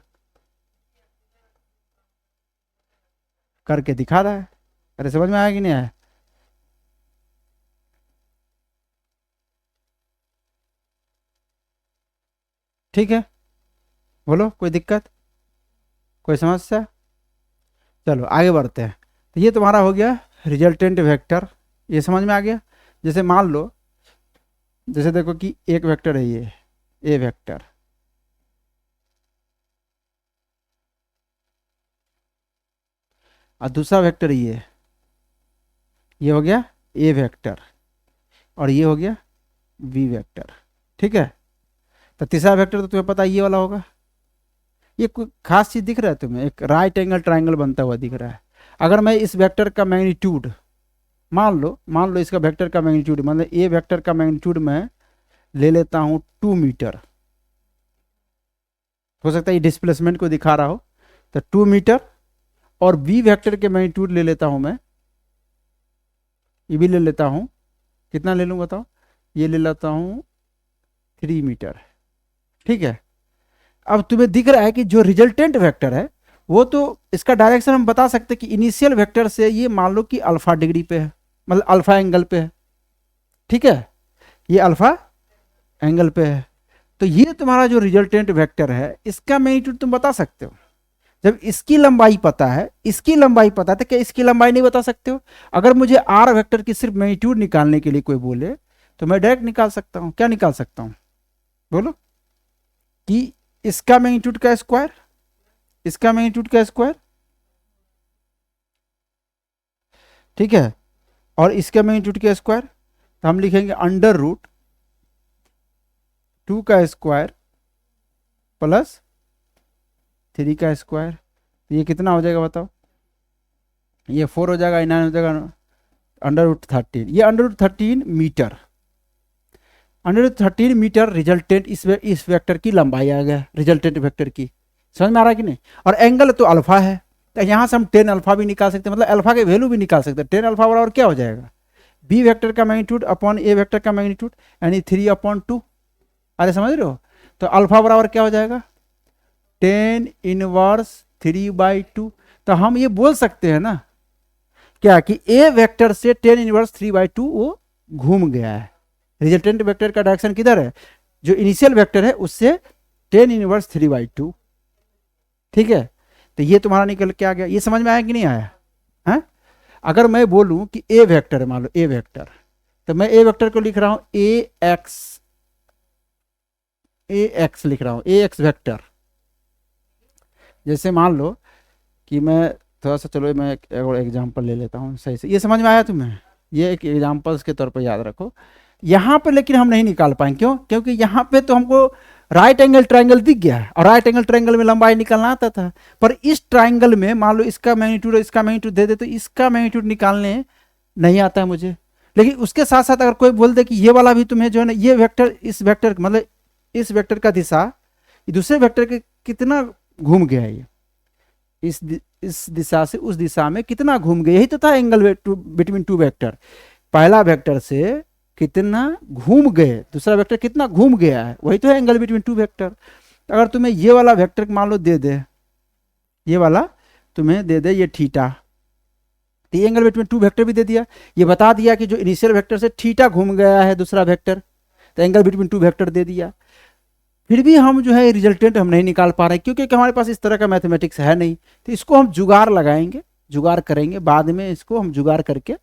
करके दिखा रहा है। अरे समझ में आया कि नहीं आया? ठीक है, बोलो कोई दिक्कत, कोई समस्या? चलो आगे बढ़ते हैं। तो ये तुम्हारा हो गया रिजल्टेंट वेक्टर, ये समझ में आ गया। जैसे मान लो, जैसे देखो कि एक वेक्टर है ये ए वेक्टर, और दूसरा वेक्टर ये हो गया ए वेक्टर, और ये हो गया बी वेक्टर, ठीक है। तो तीसरा वेक्टर तो तुम्हें पता ये वाला होगा। ये कोई खास चीज़ दिख रहा है तुम्हें, एक राइट एंगल ट्राइंगल बनता हुआ दिख रहा है। अगर मैं इस वेक्टर का मैग्नीट्यूड मान लो इसका वेक्टर का मैग्नीट्यूड, मतलब ए वेक्टर का मैग्नीट्यूड मैं ले लेता हूँ 2 मीटर, हो सकता है ये डिस्प्लेसमेंट को दिखा रहा हो, तो 2 मीटर, और बी वेक्टर के मैग्नीट्यूड ले लेता हूँ मैं, ये भी ले लेता हूँ, कितना ले लूँ बताओ, ये ले लेता हूँ 3 मीटर, ठीक है। अब तुम्हें दिख रहा है कि जो रिजल्टेंट वेक्टर है वो तो इसका डायरेक्शन हम बता सकते हैं कि इनिशियल वेक्टर से ये मान लो कि अल्फा डिग्री पे है, मतलब अल्फा एंगल पे है, ठीक है, ये अल्फा एंगल पे है। तो ये तुम्हारा जो रिजल्टेंट वेक्टर है इसका मैग्नीट्यूड तुम बता सकते हो। जब इसकी लंबाई पता है, इसकी लंबाई पता है, तो क्या इसकी लंबाई नहीं बता सकते हो? अगर मुझे आर वेक्टर की सिर्फ मैग्नीट्यूड निकालने के लिए कोई बोले तो मैं डायरेक्ट निकाल सकता हूं। क्या निकाल सकता हूं बोलो, कि इसका मैग्नीट्यूड का स्क्वायर, इसका मैग्नीट्यूड का स्क्वायर, ठीक है, और इसका मैग्नीट्यूड का स्क्वायर, तो हम लिखेंगे अंडर रूट 2 का स्क्वायर प्लस 3 का स्क्वायर। ये कितना हो जाएगा बताओ, ये 4 हो जाएगा, 9 हो जाएगा, अंडर रूट 13, ये under root 13 metre, under root 13 metre resultant इस वेक्टर की लंबाई आ गया, रिजल्टेंट वेक्टर की। समझ में आ रहा है कि नहीं? और एंगल तो अल्फा है, तो यहाँ से हम 10 अल्फा भी निकाल सकते हैं, मतलब अल्फा के वैल्यू भी निकाल सकते हैं। 10 अल्फा बराबर क्या हो जाएगा, बी वेक्टर का मैग्नीट्यूड अपॉन ए वेक्टर का मैग्नीट्यूड, यानी 3/2। अरे समझ रहे हो? तो अल्फा बराबर क्या हो जाएगा, 10 इनवर्स 3/2। तो हम ये बोल सकते हैं ना क्या, कि ए वेक्टर से 10 इनवर्स 3/2 वो घूम गया है। रिजल्टेंट वेक्टर का डायरेक्शन किधर है, जो इनिशियल वेक्टर है उससे 10 इनवर्स 3/2, ठीक है। तो ये तुम्हारा निकल के आ गया। ये समझ में आया कि नहीं आया है? अगर मैं बोलूं कि ए वेक्टर है, मान लो ए वेक्टर, तो मैं ए वेक्टर को लिख रहा हूं ए एक्स लिख रहा हूं, ए एक्स वेक्टर। जैसे मान लो कि मैं थोड़ा सा, चलो मैं एक और एग्जांपल ले लेता हूँ सही से। ये समझ में आया तुम्हें? ये एक एग्जांपल्स के तौर पर याद रखो। यहाँ पे लेकिन हम नहीं निकाल पाएंगे, क्यों? क्योंकि यहाँ पे तो हमको राइट एंगल ट्रायंगल दिख गया है, और राइट एंगल ट्रायंगल में लंबाई निकालना आता था। पर इस ट्रायंगल में मान लो इसका मैग्नीट्यूड इसका मैग्नीट्यूड दे दे, तो इसका मैग्नीट्यूड निकालने नहीं आता है मुझे। लेकिन उसके साथ साथ अगर कोई बोल दे कि ये वाला भी तुम्हें जो है ना, ये वेक्टर, इस वेक्टर मतलब इस वेक्टर का दिशा दूसरे वेक्टर के कितना घूम गया है, ये इस दिशा से उस दिशा में कितना घूम गया, यही तो था एंगल बिटवीन टू वेक्टर। पहला वेक्टर से कितना घूम गए, दूसरा वेक्टर कितना घूम गया है, वही तो है एंगल बिटवीन टू वेक्टर। अगर तुम्हें ये वाला वेक्टर मान लो दे दे, ये वाला तुम्हें दे दे ये थीटा, तो ये एंगल बिटवीन टू वेक्टर भी दे दिया। ये बता दिया कि जो इनिशियल वेक्टर से थीटा घूम गया है दूसरा वेक्टर, तो एंगल बिटवीन टू वेक्टर दे दिया। फिर भी हम जो है रिजल्टेंट हम नहीं निकाल पा रहे, क्योंकि हमारे पास इस तरह का मैथमेटिक्स है नहीं। तो इसको हम जुगाड़ लगाएंगे, जुगाड़ करेंगे बाद में, इसको हम जुगाड़ करके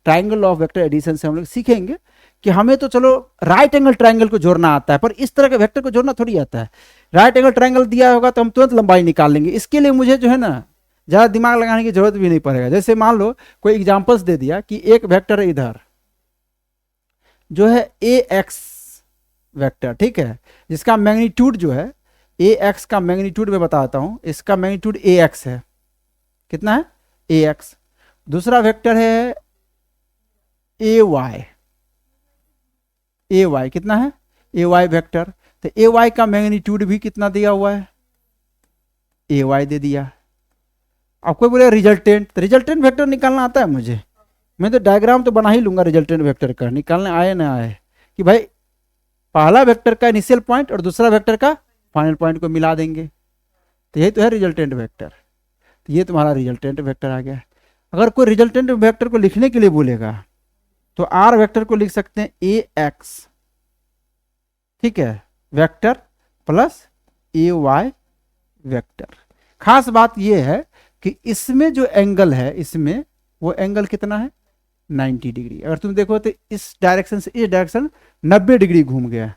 ट्राइंगल ऑफ वेक्टर एडिशन से हम लोग सीखेंगे कि हमें तो चलो राइट एंगल ट्राइंगल को जोड़ना आता है, पर इस तरह के वेक्टर को जोड़ना थोड़ी आता है। राइट एंगल ट्राइंगल दिया होगा तो हम तुरंत लंबाई निकाल लेंगे, इसके लिए मुझे जो है ना ज़्यादा दिमाग लगाने की जरूरत भी नहीं पड़ेगा। जैसे मान लो कोई एग्जाम्पल्स दे दिया कि एक वेक्टर इधर जो है ए एक्स वेक्टर, ठीक है, जिसका मैग्नीट्यूड जो है ए एक्स का मैग्नीट्यूड मैं बताता हूं, इसका मैग्नीट्यूड ए एक्स है। कितना है? ए एक्स। दूसरा वेक्टर है ए वाई, ए वाई कितना है? ए वाई वेक्टर। तो ए वाई का मैग्नीट्यूड भी कितना दिया हुआ है? ए वाई दे दिया। अब कोई बोले रिजल्टेंट, तो रिजल्टेंट वेक्टर निकालना आता है मुझे, मैं तो डायग्राम तो बना ही लूंगा रिजल्टेंट वेक्टर का, निकालने आए ना आए कि भाई पहला वेक्टर का इनिशियल पॉइंट और दूसरा वेक्टर का फाइनल पॉइंट को मिला देंगे, तो यही तो है रिजल्टेंट वेक्टर। तो ये तुम्हारा रिजल्टेंट वेक्टर आ गया। अगर कोई रिजल्टेंट वेक्टर को लिखने के लिए बोलेगा तो आर वेक्टर को लिख सकते हैं ए एक्स, ठीक है, वेक्टर प्लस ए वाई वेक्टर। खास बात यह है कि इसमें जो एंगल है, इसमें वो एंगल कितना है? 90 डिग्री। अगर तुम देखो तो इस डायरेक्शन से इस डायरेक्शन 90 डिग्री घूम गया।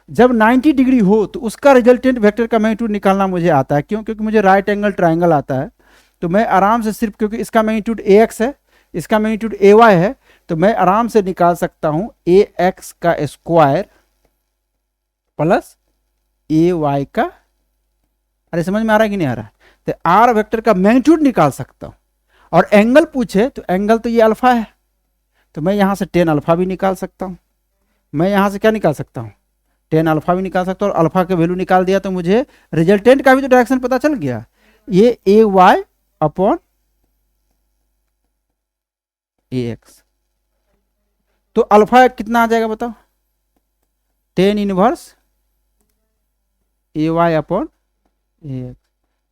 जब 90 डिग्री हो तो उसका रिजल्टेंट वेक्टर का मैग्नीट्यूड निकालना मुझे आता है। क्यों? क्योंकि मुझे राइट एंगल ट्रायंगल आता है, तो मैं आराम से सिर्फ, क्योंकि इसका मैग्नीट्यूड ए एक्स है, इसका मैग्नीट्यूड ए वाई है, तो मैं आराम से निकाल सकता हूं ए एक्स का स्क्वायर प्लस ए वाई का। अरे समझ में आ रहा है कि नहीं आ रहा है? तो आर वेक्टर का मैग्नीट्यूड निकाल सकता हूं। और एंगल पूछे तो एंगल तो ये अल्फा है, तो मैं यहां से 10 अल्फा भी निकाल सकता हूं। मैं यहां से क्या निकाल सकता हूं? 10 अल्फा भी निकाल सकता हूं। और अल्फा के वैल्यू निकाल दिया तो मुझे रिजल्टेंट का भी तो डायरेक्शन पता चल गया, ये ए वाई अपॉन ए एक्स। तो अल्फा कितना आ जाएगा बताओ? 10 इनवर्स ए वाई अपॉन ए एक्स।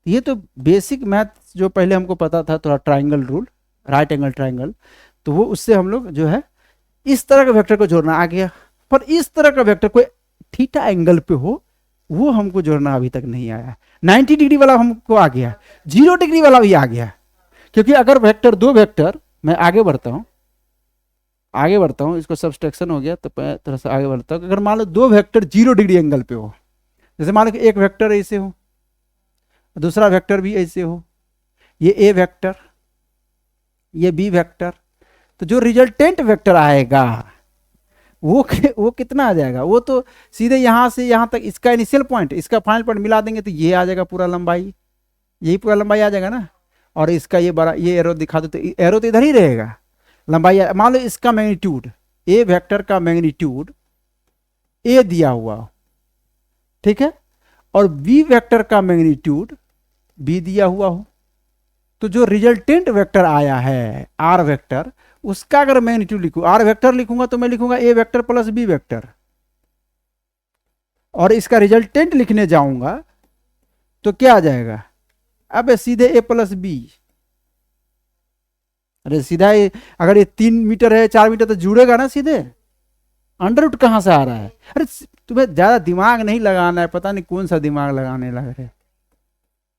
ये तो बेसिक मैथ जो पहले हमको पता था, थोड़ा triangle rule, right angle triangle, तो वो उससे हम लोग जो है इस तरह के वेक्टर को जोड़ना आ गया। पर इस तरह का वेक्टर कोई थीटा एंगल पे हो, वो हमको जोड़ना अभी तक नहीं आया। 90 डिग्री वाला हमको आ गया, 0 डिग्री वाला भी आ गया। क्योंकि अगर वेक्टर, दो वेक्टर, मैं आगे बढ़ता हूं, इसको सब्सट्रैक्शन हो गया तो मैं थोड़ा सा आगे बढ़ता हूं। अगर मान लो दो वेक्टर 0 डिग्री एंगल पे हो, जैसे मान लो कि एक वेक्टर ऐसे हो, दूसरा वेक्टर भी ऐसे हो, ये ए वेक्टर, ये बी वेक्टर, तो जो रिजल्टेंट वेक्टर आएगा वो कितना आ जाएगा? वो तो सीधे यहां से यहां तक, इसका इनिशियल पॉइंट इसका फाइनल पॉइंट मिला देंगे तो ये आ जाएगा पूरा लंबाई, यही पूरा लंबाई आ जाएगा ना। और इसका ये बड़ा, ये एरो दिखा दो तो एरो तो इधर ही रहेगा, लंबाई। मान लो इसका मैग्नीट्यूड, ए वेक्टर का मैग्नीट्यूड ए दिया हुआ हो, ठीक है, और बी वेक्टर का मैग्नीट्यूड बी दिया हुआ हो, तो जो रिजल्टेंट वेक्टर आया है आर वेक्टर, उसका अगर मैग्नीट्यूड लिखूं, आर वेक्टर लिखूंगा तो मैं लिखूंगा ए वेक्टर प्लस बी वेक्टर, और इसका रिजल्टेंट लिखने जाऊंगा तो क्या आ जाएगा? अब सीधे ए प्लस बी। अरे सीधा अगर ये 3 मीटर है 4 मीटर तो जुड़ेगा ना सीधे, अंडर रूट कहां से आ रहा है? अरे तुम्हें ज्यादा दिमाग नहीं लगाना है, पता नहीं कौन सा दिमाग लगाने लग रहे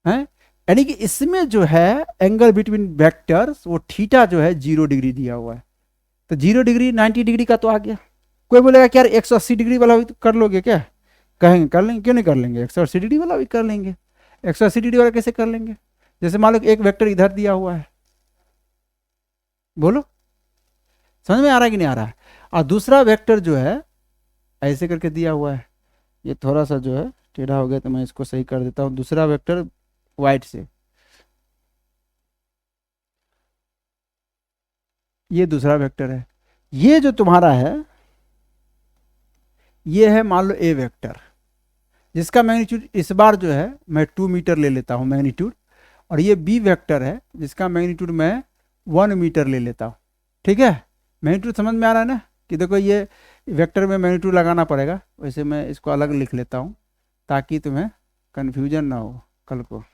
हैं। यानी कि इसमें जो है एंगल बिटवीन वेक्टर्स वो थीटा जो है 0 डिग्री दिया हुआ है। तो 0 डिग्री 90 डिग्री का तो आ गया। कोई बोलेगा कि यार 180 डिग्री वाला भी कर लोगे क्या? कहेंगे कर लेंगे, क्यों नहीं कर लेंगे, 180 डिग्री वाला भी कर लेंगे। 180 डिग्री वाला कैसे कर लेंगे? जैसे मान लो एक वेक्टर इधर दिया हुआ है, बोलो समझ में आ रहा है कि नहीं आ रहा है? और दूसरा वेक्टर जो है ऐसे करके दिया हुआ है, ये थोड़ा सा जो है टेढ़ा हो गया तो मैं इसको सही कर देता हूँ। दूसरा वेक्टर वाइट से, ये दूसरा वेक्टर है। ये जो तुम्हारा है ये है मान लो ए वेक्टर, जिसका मैग्नीट्यूड इस बार जो है मैं 2 मीटर ले लेता हूँ मैग्नीट्यूड, और ये बी वेक्टर है जिसका मैग्नीट्यूड मैं 1 मीटर ले लेता हूँ। ठीक है, मैग्नीट्यूड समझ में आ रहा है ना? कि देखो ये वेक्टर में मैग्नीट्यूड लगाना पड़ेगा, वैसे मैं इसको अलग लिख लेता हूँ ताकि तुम्हें कन्फ्यूजन ना हो कल को।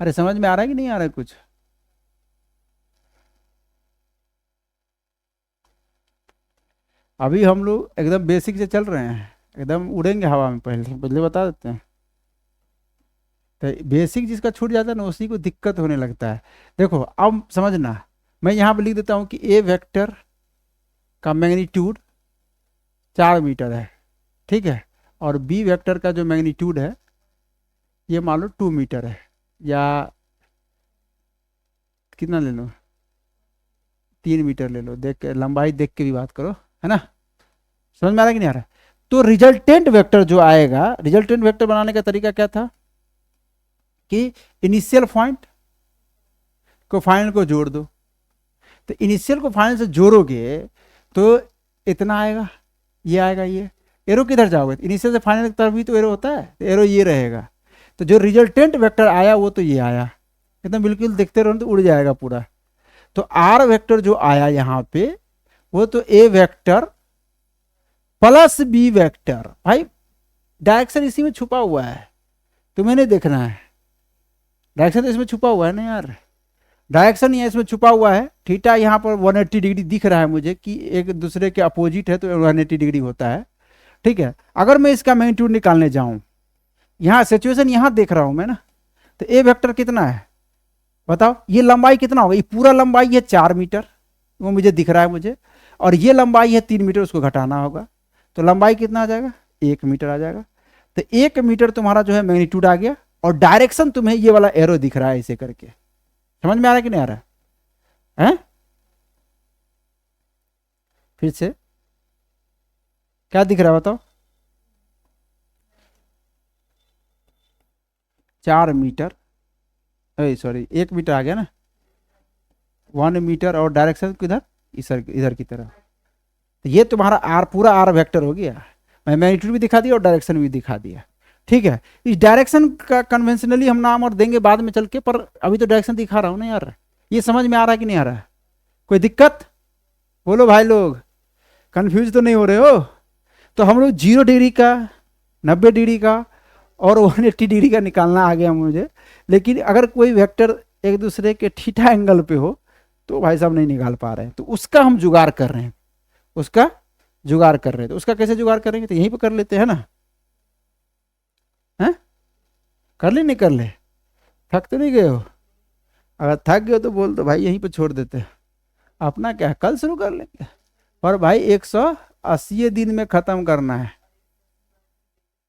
अरे समझ में आ रहा है कि नहीं आ रहा है कुछ? अभी हम लोग एकदम बेसिक से चल रहे हैं, एकदम उड़ेंगे हवा में, पहले पहले बता देते हैं। तो बेसिक जिसका छूट जाता है ना उसी को दिक्कत होने लगता है। देखो अब समझना, मैं यहाँ पे लिख देता हूँ कि ए वेक्टर का मैग्नीट्यूड 4 मीटर है, ठीक है, और बी वेक्टर का जो मैग्नीट्यूड है ये मान लो 2 मीटर है, या कितना ले लो, 3 मीटर ले लो, देख के लंबाई देख के भी बात करो, है ना? समझ में आ रहा है कि नहीं आ रहा है? तो रिजल्टेंट वेक्टर जो आएगा, रिजल्टेंट वेक्टर बनाने का तरीका क्या था कि इनिशियल पॉइंट को फाइनल को जोड़ दो। तो इनिशियल को फाइनल से जोड़ोगे तो इतना आएगा, ये आएगा, ये एरो किधर जाओगे? इनिशियल से फाइनल की तरफ भी तो एरो होता है, तो एरो ये रहेगा। तो जो रिजल्टेंट वेक्टर आया वो तो ये आया, एकदम बिल्कुल देखते रहो तो उड़ जाएगा पूरा। तो आर वेक्टर जो आया यहाँ पे वो तो a vector plus b vector, भाई डायरेक्शन इसी में छुपा हुआ है, तुम्हें नहीं देखना है, डायरेक्शन तो इसमें छुपा हुआ है ना यार, डायरेक्शन ही इसमें छुपा हुआ है। थीटा यहाँ पर 180 डिग्री दिख रहा है मुझे कि एक दूसरे के अपोजिट है तो 180 डिग्री होता है, ठीक है। अगर मैं इसका मैग्नीट्यूड निकालने जाऊं, यहाँ सिचुएशन यहाँ देख रहा हूं मैं ना, तो ए वेक्टर कितना है बताओ, ये लंबाई कितना होगा, ये पूरा लंबाई है 4 मीटर, वो मुझे दिख रहा है मुझे, और ये लंबाई है 3 मीटर, उसको घटाना होगा, तो लंबाई कितना आ जाएगा, 1 मीटर आ जाएगा। तो 1 मीटर तुम्हारा जो है मैग्नीट्यूड आ गया, और डायरेक्शन तुम्हें ये वाला एरो दिख रहा है ऐसे करके। समझ में आ रहा है कि नहीं आ रहा है? फिर से क्या दिख रहा है बताओ, 4 मीटर, सॉरी 1 मीटर आ गया ना, 1 मीटर, और डायरेक्शन किधर, इधर इधर की तरफ। तो ये तुम्हारा आर, पूरा आर वेक्टर हो गया। मैं मैग्नीट्यूड भी दिखा दिया और डायरेक्शन भी दिखा दिया, ठीक है। इस डायरेक्शन का कन्वेंशनली हम नाम और देंगे बाद में चल के, पर अभी तो डायरेक्शन दिखा रहा हूँ ना यार। ये समझ में आ रहा है कि नहीं आ रहा है? कोई दिक्कत बोलो भाई लोग, कंफ्यूज तो नहीं हो रहे हो? तो हम लोग 0 डिग्री का, 90 डिग्री का और 180 डिग्री का निकालना आ गया मुझे। लेकिन अगर कोई वेक्टर एक दूसरे के थीटा एंगल पे हो तो भाई साहब नहीं निकाल पा रहे हैं, तो उसका हम जुगाड़ कर रहे हैं, उसका जुगाड़ कर रहे हैं। तो उसका कैसे जुगाड़ करेंगे, तो यहीं पे कर लेते हैं ना, हैं? कर ले नहीं कर ले, थक तो नहीं गए हो? अगर थक गए हो तो बोल दो भाई, यहीं पे छोड़ देते हैं, अपना क्या है, कल शुरू कर लेंगे। और भाई 180 दिन में खत्म करना है,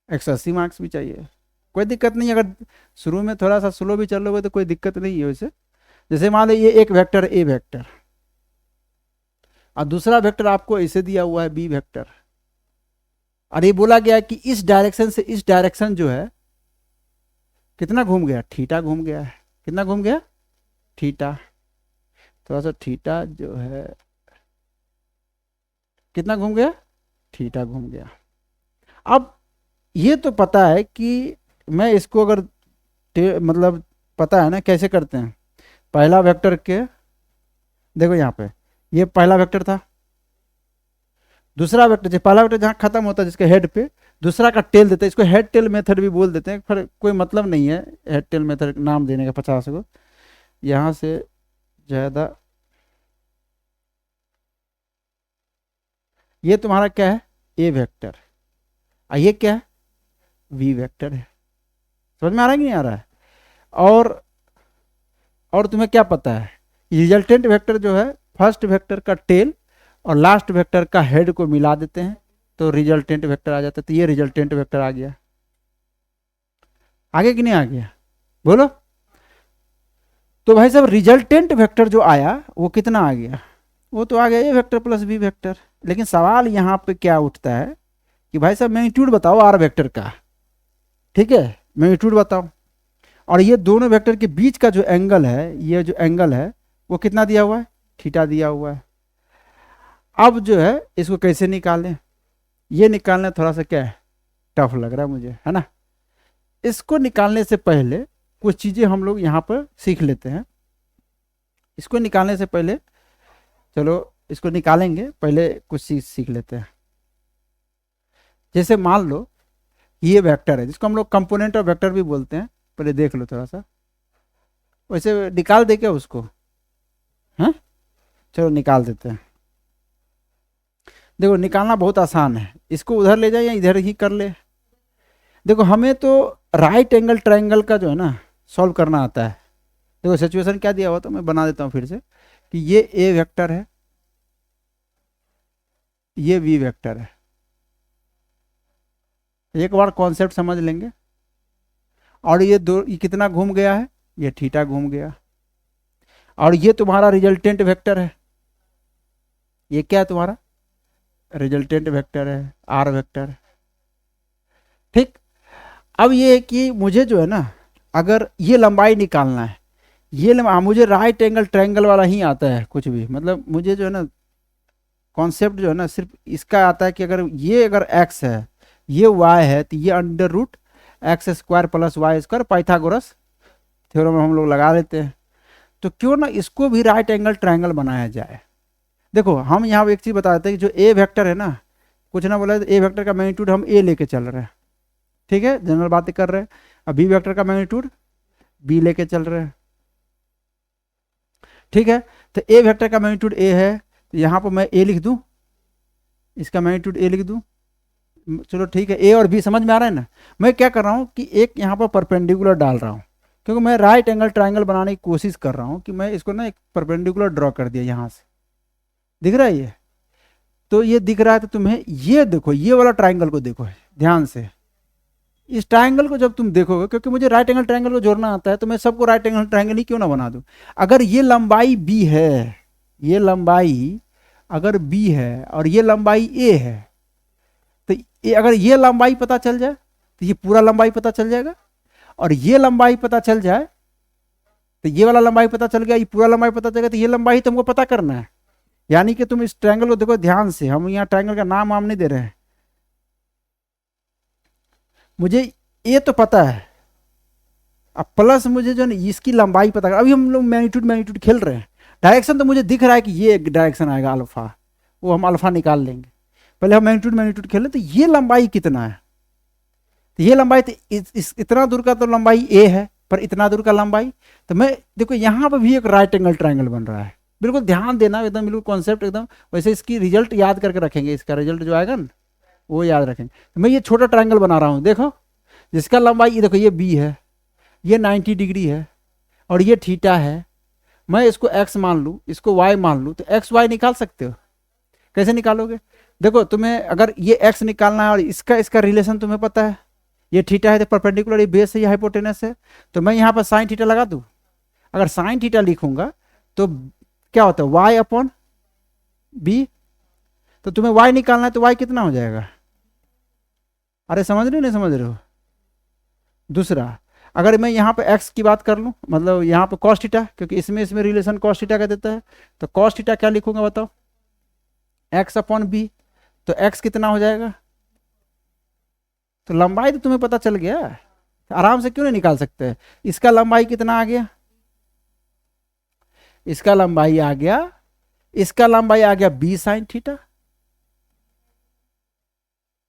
180 मार्क्स भी चाहिए, कोई दिक्कत नहीं। अगर शुरू में थोड़ा सा स्लो भी चल रहे तो कोई दिक्कत नहीं है वैसे। जैसे मान लो ये एक वेक्टर ए वेक्टर, और दूसरा वेक्टर आपको ऐसे दिया हुआ है बी वेक्टर, और ये बोला गया कि इस डायरेक्शन से इस डायरेक्शन जो है कितना घूम गया, थीटा घूम गया है। कितना घूम गया, थीटा, थोड़ा सा थीटा जो है कितना घूम गया, थीटा घूम गया। अब ये तो पता है कि मैं इसको अगर मतलब पता है ना कैसे करते हैं। पहला वेक्टर के, देखो यहाँ पे ये पहला वेक्टर था, दूसरा वेक्टर जो पहला वेक्टर जहाँ खत्म होता है जिसके हेड पे, दूसरा का टेल देते हैं, इसको हेड टेल मेथड भी बोल देते हैं, पर कोई मतलब नहीं है हेड टेल मेथड नाम देने का 50 को, यहाँ से ज़्यादा। ये तुम्हारा क्या है, ए वेक्टर, और ये क्या है, वी वेक्टर है। समझ में आ रहा है कि नहीं आ रहा है? और तुम्हें क्या पता है, रिजल्टेंट वेक्टर जो है फर्स्ट वेक्टर का टेल और लास्ट वेक्टर का हेड को मिला देते हैं तो रिजल्टेंट वेक्टर आ जाता है। तो ये रिजल्टेंट वेक्टर आ गया। आगे कि नहीं आ गया, बोलो? तो भाई साहब रिजल्टेंट वेक्टर जो आया वो कितना आ गया? वो तो आ गया ए वेक्टर प्लस बी वेक्टर। लेकिन सवाल यहाँ पे क्या उठता है कि भाई साहब मैग्नीट्यूड बताओ आर वेक्टर का, ठीक है, मैग्नीट्यूड बताओ। और ये दोनों वेक्टर के बीच का जो एंगल है, ये जो एंगल है वो कितना दिया हुआ है? थीटा दिया हुआ है। अब जो है इसको कैसे निकालें, ये निकालना थोड़ा सा क्या है, टफ लग रहा है मुझे, है ना। इसको निकालने से पहले कुछ चीज़ें हम लोग यहाँ पर सीख लेते हैं। इसको निकालने से पहले चलो इसको निकालेंगे, पहले कुछ चीज़ सीख लेते हैं। जैसे मान लो ये वेक्टर है जिसको हम लोग कंपोनेंट ऑफ वेक्टर भी बोलते हैं, पहले देख लो थोड़ा सा। वैसे निकाल दे क्या उसको? हैं, चलो निकाल देते हैं। देखो निकालना बहुत आसान है, इसको उधर ले जाए या इधर ही कर ले। देखो हमें तो राइट एंगल ट्रायंगल का जो है ना सॉल्व करना आता है। देखो सिचुएशन क्या दिया हुआ, तो मैं बना देता हूँ फिर से कि ये ए वेक्टर है, ये बी वेक्टर है। एक बार कॉन्सेप्ट समझ लेंगे। और ये दो, ये कितना घूम गया है? ये थीटा घूम गया। और ये तुम्हारा रिजल्टेंट वेक्टर है। ये क्या है तुम्हारा? रिजल्टेंट वेक्टर है, आर वेक्टर। ठीक। अब ये है कि मुझे जो है ना, अगर ये लंबाई निकालना है, ये मुझे राइट एंगल ट्रायंगल वाला ही आता है कुछ भी, मतलब मुझे जो है ना कॉन्सेप्ट जो है ना सिर्फ इसका आता है कि अगर एक्स है, ये वाई है, तो ये under root x square plus y square Pythagoras theorem हम लोग लगा लेते हैं। तो क्यों ना इसको भी राइट एंगल ट्रायंगल बनाया जाए। देखो हम यहाँ एक चीज़ बता देते हैं कि जो ए वेक्टर है ना, कुछ ना बोला, ए वेक्टर का मैग्नीट्यूड हम ए लेके चल रहे हैं, ठीक है, जनरल बातें कर रहे हैं। अब बी वेक्टर का मैग्नीट्यूड बी लेके चल रहे हैं, ठीक है। तो ए वेक्टर का मैग्नीट्यूड ए है, तो यहाँ पर मैं ए लिख दूँ, इसका मैग्नीट्यूड ए लिख दूँ, चलो ठीक है। ए और बी समझ में आ रहा है ना। मैं क्या कर रहा हूँ कि एक यहाँ पर परपेंडिकुलर डाल रहा हूँ, क्योंकि मैं राइट एंगल ट्रायंगल बनाने की कोशिश कर रहा हूँ कि मैं इसको ना एक परपेंडिकुलर ड्रॉ कर दिया यहाँ से, दिख रहा है ये? तो ये दिख रहा है, तो तुम्हें ये देखो, ये वाला ट्रायंगल को देखो ध्यान से। इस ट्रायंगल को जब तुम देखोगे, क्योंकि मुझे राइट एंगल ट्रायंगल को जोड़ना आता है, तो मैं सबको राइट एंगल ट्रायंगल ही क्यों ना बना दूं। अगर ये लंबाई बी है, ये लंबाई अगर बी है और ये लंबाई ए है, तो अगर ये लंबाई पता चल जाए तो ये पूरा लंबाई पता चल जाएगा, और ये लंबाई पता चल जाए तो ये वाला लंबाई पता चल गया, ये पूरा लंबाई पता चल गया, तो ये लंबाई तुमको पता करना है। यानी कि तुम इस ट्रायंगल को देखो ध्यान से, हम यहाँ ट्रायंगल का नाम वाम नहीं दे रहे हैं। मुझे ये तो पता है, अब प्लस मुझे जो है इसकी लंबाई पता कर। अभी हम लोग मैग्नीट्यूड खेल रहे हैं, डायरेक्शन तो मुझे दिख रहा है कि ये एक डायरेक्शन आएगा अल्फा, वो हम अल्फा निकाल लेंगे। पहले हम मैग्नीट्यूड खेल रहे, तो ये लंबाई कितना है? तो ये लंबाई तो इतना दूर का तो लंबाई ए है, पर इतना दूर का लंबाई, तो मैं देखो यहाँ पर भी एक राइट एंगल ट्रायंगल बन रहा है। बिल्कुल ध्यान देना, एकदम बिल्कुल कॉन्सेप्ट एकदम वैसे। इसकी रिजल्ट याद करके रखेंगे, इसका रिजल्ट जो आएगा ना वो याद रखेंगे। तो मैं ये छोटा ट्रायंगल बना रहा हूँ, देखो जिसका लंबाई ये देखो, ये बी है, ये 90 डिग्री है, और ये थीटा है। मैं इसको x मान लूँ, इसको y मान लूँ, तो x y निकाल सकते हो। कैसे निकालोगे? देखो तुम्हें अगर ये x निकालना है और इसका रिलेशन तुम्हें पता है, ये थीटा है तो परपेंडिकुलर, ये बेस है, ये हाइपोटेनस है, तो मैं यहाँ पर साइन थीटा लगा दूँ। अगर साइन थीटा लिखूंगा तो क्या होता है, y अपॉन बी। तो तुम्हें y निकालना है, तो y कितना हो जाएगा? अरे समझ रहे हो नहीं समझ रहे हो? दूसरा, अगर मैं यहाँ पे x की बात कर लूँ, मतलब यहाँ पे cos थीटा, क्योंकि इसमें रिलेशन cos थीटा का देता है, तो cos थीटा क्या लिखूंगा बताओ? x upon b. तो x कितना हो जाएगा? तो लंबाई तो तुम्हें पता चल गया, आराम से क्यों नहीं निकाल सकते? इसका लंबाई कितना आ गया? इसका लंबाई आ गया, इसका लंबाई आ गया बी साइन थीटा।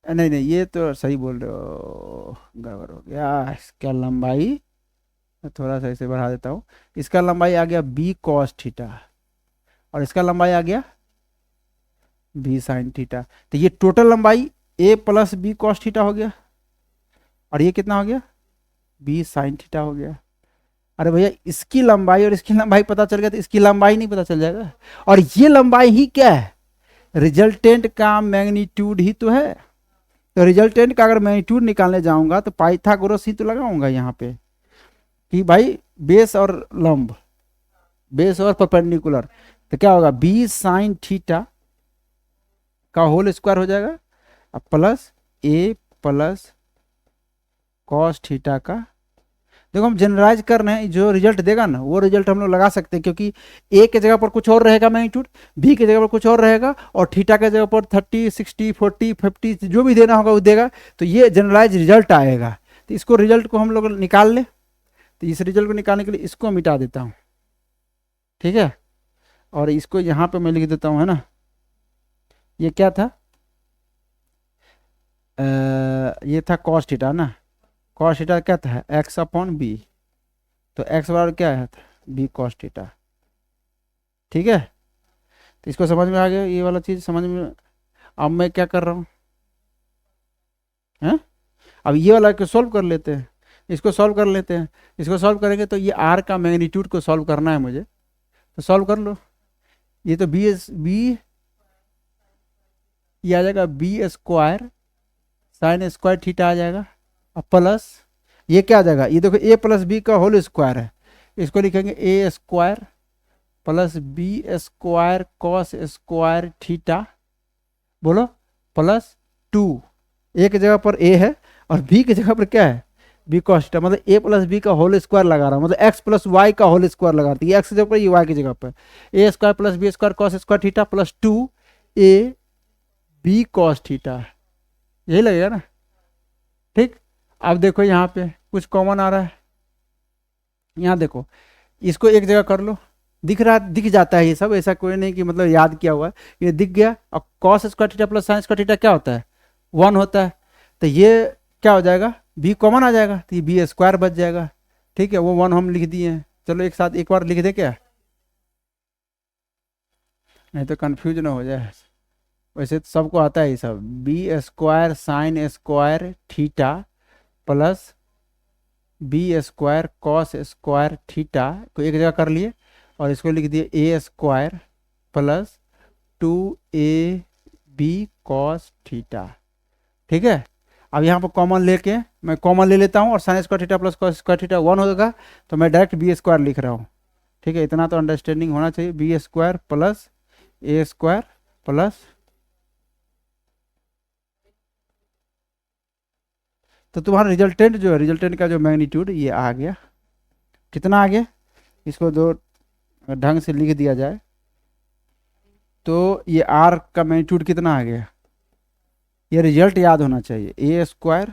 नहीं नहीं, ये तो सही बोल रहे हो, गड़बड़ हो गया। इसका लंबाई थोड़ा सा इसे बढ़ा देता हूँ, इसका लंबाई आ गया बी कॉस थीटा, और इसका लंबाई आ गया बी साइन थीटा। तो ये टोटल लंबाई ए प्लस बी कॉस थीटा हो गया, और ये कितना हो गया? बी साइन थीटा हो गया। अरे भैया इसकी लंबाई और इसकी लंबाई पता चल गया तो इसकी लंबाई नहीं पता चल जाएगा? और ये लंबाई ही क्या है? रिजल्टेंट का मैग्नीट्यूड ही तो है। तो रिजल्टेंट का अगर मैग्नीट्यूड निकालने जाऊंगा तो पाइथागोरस ही तो लगाऊंगा यहाँ पे कि भाई बेस और लंब, बेस और परपेंडिकुलर, तो क्या होगा? बी साइन थीटा का होल स्क्वायर हो जाएगा प्लस ए प्लस कॉस थीटा का। देखो हम जनरलाइज कर रहे हैं, जो रिजल्ट देगा ना वो रिजल्ट हम लोग लगा सकते हैं, क्योंकि ए के जगह पर कुछ और रहेगा मैग्नीट्यूड, बी के जगह पर कुछ और रहेगा, और थीटा के जगह पर 30 60 40 50 जो भी देना होगा वो देगा, तो ये जनरलाइज रिजल्ट आएगा। तो इसको रिजल्ट को हम लोग निकाल लें। तो इस रिजल्ट को निकालने के लिए इसको मिटा देता हूँ, ठीक है, और इसको यहाँ पे मैं लिख देता हूँ, है ना। ये क्या था? ये था कॉस थीटा ना। कॉस थीटा क्या था? X upon b. तो एक्स बराबर क्या है? B cos theta. ठीक है, तो इसको समझ में आ गया, ये वाला चीज़ समझ में। अब मैं क्या कर रहा हूँ, हैं? अब ये वाला को सॉल्व कर लेते हैं, इसको सॉल्व कर लेते हैं। इसको सॉल्व करेंगे तो ये आर का मैग्नीट्यूड को सॉल्व करना है मुझे, तो सॉल्व कर लो। ये तो बी ये आ जाएगा b square sine square theta आ जाएगा, अब प्लस ये क्या आ जाएगा? ये देखो ए प्लस बी का होल स्क्वायर है, इसको लिखेंगे a square plus b square cos square theta, बोलो, प्लस 2। ए की जगह पर ए है और बी की जगह पर क्या है? बी कॉस थीटा, मतलब ए प्लस बी का होल स्क्वायर लगा रहा हूँ, मतलब एक्स प्लस वाई का होल स्क्वायर लगा रही है। एक्स की जगह पर, ये वाई की जगह पर, a square plus b square cos square theta plus 2 a b cos theta, यही लगेगा ना। ठीक, अब देखो यहाँ पे कुछ कॉमन आ रहा है, यहाँ देखो, इसको एक जगह कर लो, दिख जाता है ये सब, ऐसा कोई नहीं कि मतलब याद किया हुआ है, ये दिख गया। और cos square theta plus sign square theta क्या होता है? 1 होता है। तो ये क्या हो जाएगा? बी कॉमन आ जाएगा, तो ये बी स्क्वायर बच जाएगा। ठीक है, वो 1 हम लिख दिए हैं। चलो एक साथ एक बार लिख दे क्या, नहीं तो कंफ्यूज ना हो जाए। वैसे तो सबको आता है ये सब, b square sine square theta plus b square cos square theta को एक जगह कर लिए, और इसको लिख दिए a square plus 2 b cos theta. ठीक है, अब यहाँ पर कॉमन लेके मैं कॉमन ले लेता हूँ, और sign square theta plus cos square theta 1 होगा, तो मैं डायरेक्ट बी स्क्वायर लिख रहा हूँ। ठीक है, इतना तो अंडरस्टैंडिंग होना चाहिए। बी स्क्वायर प्लस ए स्क्वायर प्लस, तो तुम्हारा रिजल्टेंट जो है, रिजल्टेंट का जो मैग्नीट्यूड ये आ गया, कितना आ गया? इसको दो ढंग से लिख दिया जाए तो ये आर का मैग्नीट्यूड कितना आ गया? ये रिजल्ट याद होना चाहिए, ए स्क्वायर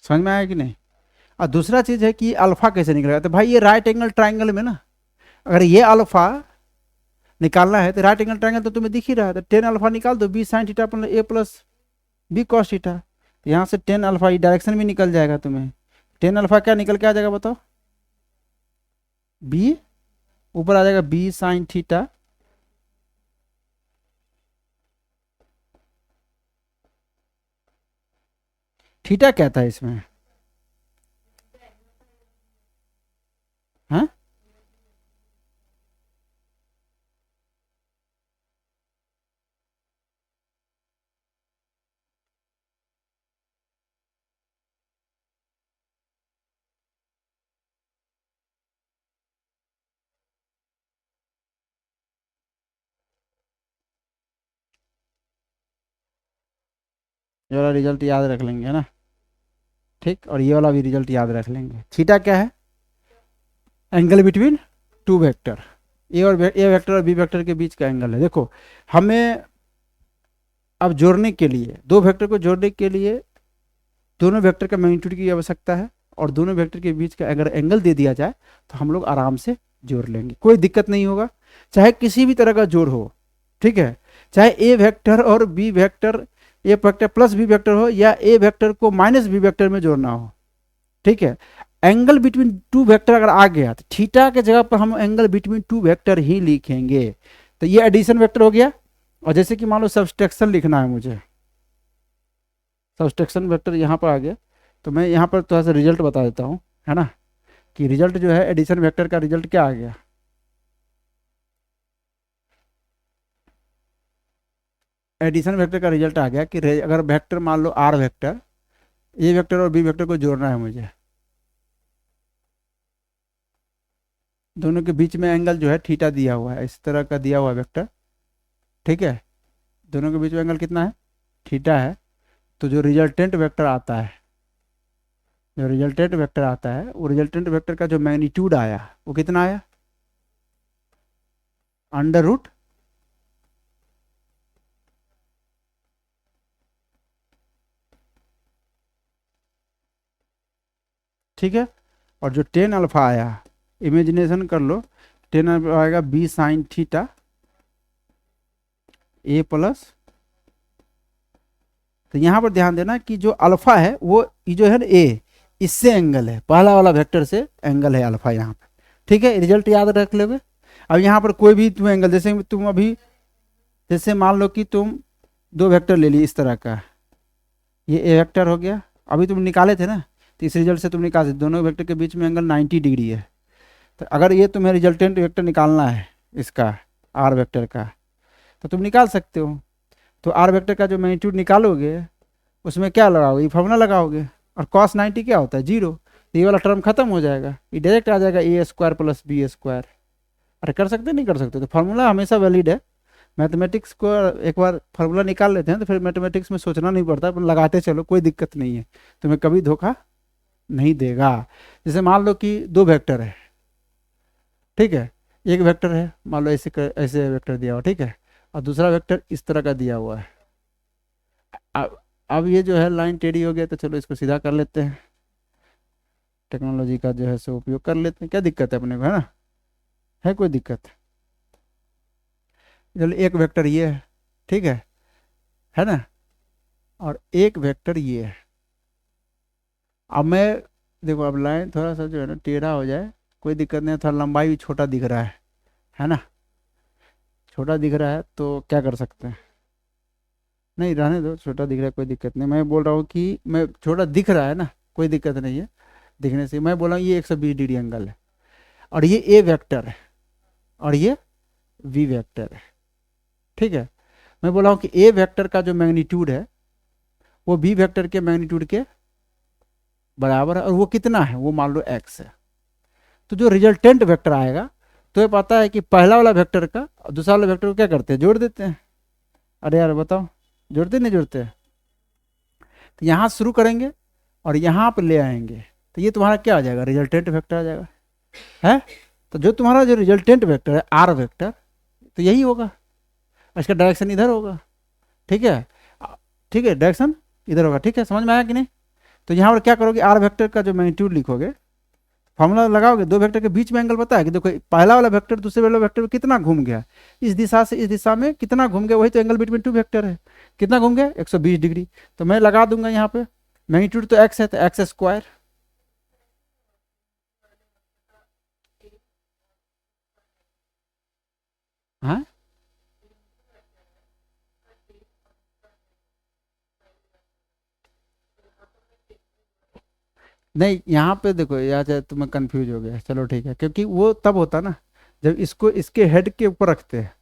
समझ में आया कि नहीं? और दूसरा चीज है कि अल्फा कैसे निकलेगा? तो भाई ये राइट एंगल ट्राइंगल में ना, अगर ये अल्फा निकालना है तो राइट एंगल ट्राइंगल तो तुम्हें दिख ही रहा है, तो 10 अल्फा निकाल दो, बी साइन थीटा ए प्लस बी कॉस थीटा। तो यहाँ से 10 अल्फा ये डायरेक्शन में निकल जाएगा, तुम्हें 10 अल्फा क्या निकल के आ जाएगा बताओ? बी ऊपर आ जाएगा बी साइन थीटा थीटा क्या था इसमें? हाँ, ये वाला रिजल्ट याद रख लेंगे, है ना। ठीक, और ये वाला भी रिजल्ट याद रख लेंगे। थीटा क्या है? एंगल बिटवीन टू वेक्टर, ए वेक्टर और बी वेक्टर के बीच का एंगल है। देखो हमें अब जोड़ने के लिए, दो वेक्टर को जोड़ने के लिए दोनों वेक्टर का मैग्नीट्यूड की आवश्यकता है, और दोनों वेक्टर के बीच का अगर एंगल दे दिया जाए तो हम लोग आराम से जोड़ लेंगे, कोई दिक्कत नहीं होगा, चाहे किसी भी तरह का जोड़ हो। ठीक है, चाहे ए वेक्टर और बी वेक्टर, ए वेक्टर प्लस बी वेक्टर हो, या ए वेक्टर को माइनस बी वेक्टर में जोड़ना हो। ठीक है, एंगल बिटवीन टू वेक्टर अगर आ गया तो थीटा के जगह पर हम एंगल बिटवीन टू वेक्टर ही लिखेंगे। तो ये एडिशन वेक्टर हो गया, और जैसे कि मान लो सब्सट्रैक्शन लिखना है मुझे, सब्सट्रैक्शन वेक्टर यहाँ पर आ गया, तो मैं यहाँ पर थोड़ा सा रिजल्ट बता देता हूँ, है ना, कि रिजल्ट जो है एडिशन वेक्टर का रिजल्ट क्या आ गया। एडिशन वेक्टर का रिजल्ट आ गया कि अगर वेक्टर मान लो आर वेक्टर, ए वेक्टर और बी वेक्टर को जोड़ना है मुझे, दोनों के बीच में एंगल जो है थीटा दिया हुआ है, इस तरह का दिया हुआ है वेक्टर, ठीक है, दोनों के बीच में एंगल कितना है, थीटा है। तो जो रिजल्टेंट वेक्टर आता है, जो रिजल्टेंट वेक्टर आता है, वो रिजल्टेंट वेक्टर का जो मैग्नीट्यूड आया वो कितना आया, अंडर रूट ठीक है। और जो टेन अल्फा आया, इमेजिनेशन कर लो, टेन अल्फा आएगा बी साइन थीटा ए प्लस, तो यहाँ पर ध्यान देना कि जो अल्फा है वो ये जो है ना ए, इससे एंगल है, पहला वाला वेक्टर से एंगल है अल्फा यहाँ पे, ठीक है, रिजल्ट याद रख लोगे। अब यहाँ पर कोई भी तुम एंगल, जैसे तुम अभी, जैसे मान लो कि तुम दो वेक्टर ले लिए इस तरह का, ये ए वेक्टर हो गया, अभी तुम निकाले थे ना, तो इस रिजल्ट से तुम निकाल सकते, दोनों वेक्टर के बीच में एंगल 90 डिग्री है। तो अगर ये तुम्हें रिजल्टेंट वेक्टर निकालना है इसका, आर वेक्टर का, तो तुम निकाल सकते हो। तो आर वेक्टर का जो मैग्नीट्यूड निकालोगे उसमें क्या लगाओगे, ये फॉर्मूला लगाओगे, और cos 90 क्या होता है, जीरो, तो ये वाला टर्म खत्म हो जाएगा, ये डायरेक्ट आ जाएगा a square plus b square. अरे कर सकते नहीं कर सकते, तो फार्मूला हमेशा वैलिड है। मैथमेटिक्स को एक बार फार्मूला निकाल लेते हैं तो फिर मैथमेटिक्स में सोचना नहीं पड़ता, पर लगाते चलो, कोई दिक्कत नहीं है, तुम्हें कभी धोखा नहीं देगा। जैसे मान लो कि दो वेक्टर है, ठीक है, एक वेक्टर है मान लो ऐसे ऐसे वेक्टर दिया हुआ, ठीक है, और दूसरा वेक्टर इस तरह का दिया हुआ है। अब ये जो है लाइन टेढ़ी हो गया, तो चलो इसको सीधा कर लेते हैं, टेक्नोलॉजी का जो है सो उपयोग कर लेते हैं, क्या दिक्कत है अपने को, है ना, है कोई दिक्कत। चलो एक वेक्टर ये है, ठीक है ना, और एक वेक्टर ये है। अब मैं देखो, अब लाइन थोड़ा सा जो है ना टेढ़ा हो जाए कोई दिक्कत नहीं, थोड़ा लंबाई भी छोटा दिख रहा है ना, छोटा दिख रहा है, तो क्या कर सकते हैं, नहीं रहने दो, छोटा दिख रहा है कोई दिक्कत नहीं, मैं बोल रहा हूँ कि मैं छोटा दिख रहा है ना, कोई दिक्कत नहीं है दिखने से, मैं बोल रहा हूँ ये 120 डिग्री एंगल है, और ये ए वेक्टर है और ये वी वेक्टर है, ठीक है। मैं बोल रहा हूँ कि ए वेक्टर का जो मैग्नीट्यूड है वो बी वेक्टर के मैग्नीट्यूड के बराबर है, और वो कितना है, वो मान लो एक्स है। तो जो रिजल्टेंट वेक्टर आएगा, तो ये पता है कि पहला वाला वेक्टर का और दूसरा वाला वेक्टर को क्या करते हैं, जोड़ देते हैं। अरे यार बताओ, जोड़ते नहीं जोड़ते, तो यहाँ शुरू करेंगे और यहाँ पर ले आएंगे, तो ये तुम्हारा क्या आ जाएगा, रिजल्टेंट वेक्टर आ जाएगा, है। तो जो तुम्हारा जो रिजल्टेंट वेक्टर है आर वेक्टर, तो यही होगा, इसका डायरेक्शन इधर होगा, ठीक है, ठीक है, डायरेक्शन इधर होगा, ठीक है, समझ में आया कि नहीं। तो यहाँ पर क्या करोगे, आर वेक्टर का जो मैग्नीट्यूड लिखोगे, फॉर्मूला लगाओगे, दो वेक्टर के बीच में एंगल पता है कि देखो पहला वाला वेक्टर दूसरे वाला वेक्टर में कितना घूम गया, इस दिशा से इस दिशा में कितना घूम गया, वही तो एंगल बिटवीन टू वेक्टर है, कितना घूम गया 120 डिग्री। तो मैं लगा दूंगा यहाँ पे, मैग्नीट्यूड तो एक्स है तो एक्स स्क्वायर, हाँ नहीं, यहाँ पे देखो यहाँ से तुम्हें कंफ्यूज हो गया, चलो ठीक है, क्योंकि वो तब होता ना जब इसको इसके हेड के ऊपर रखते हैं।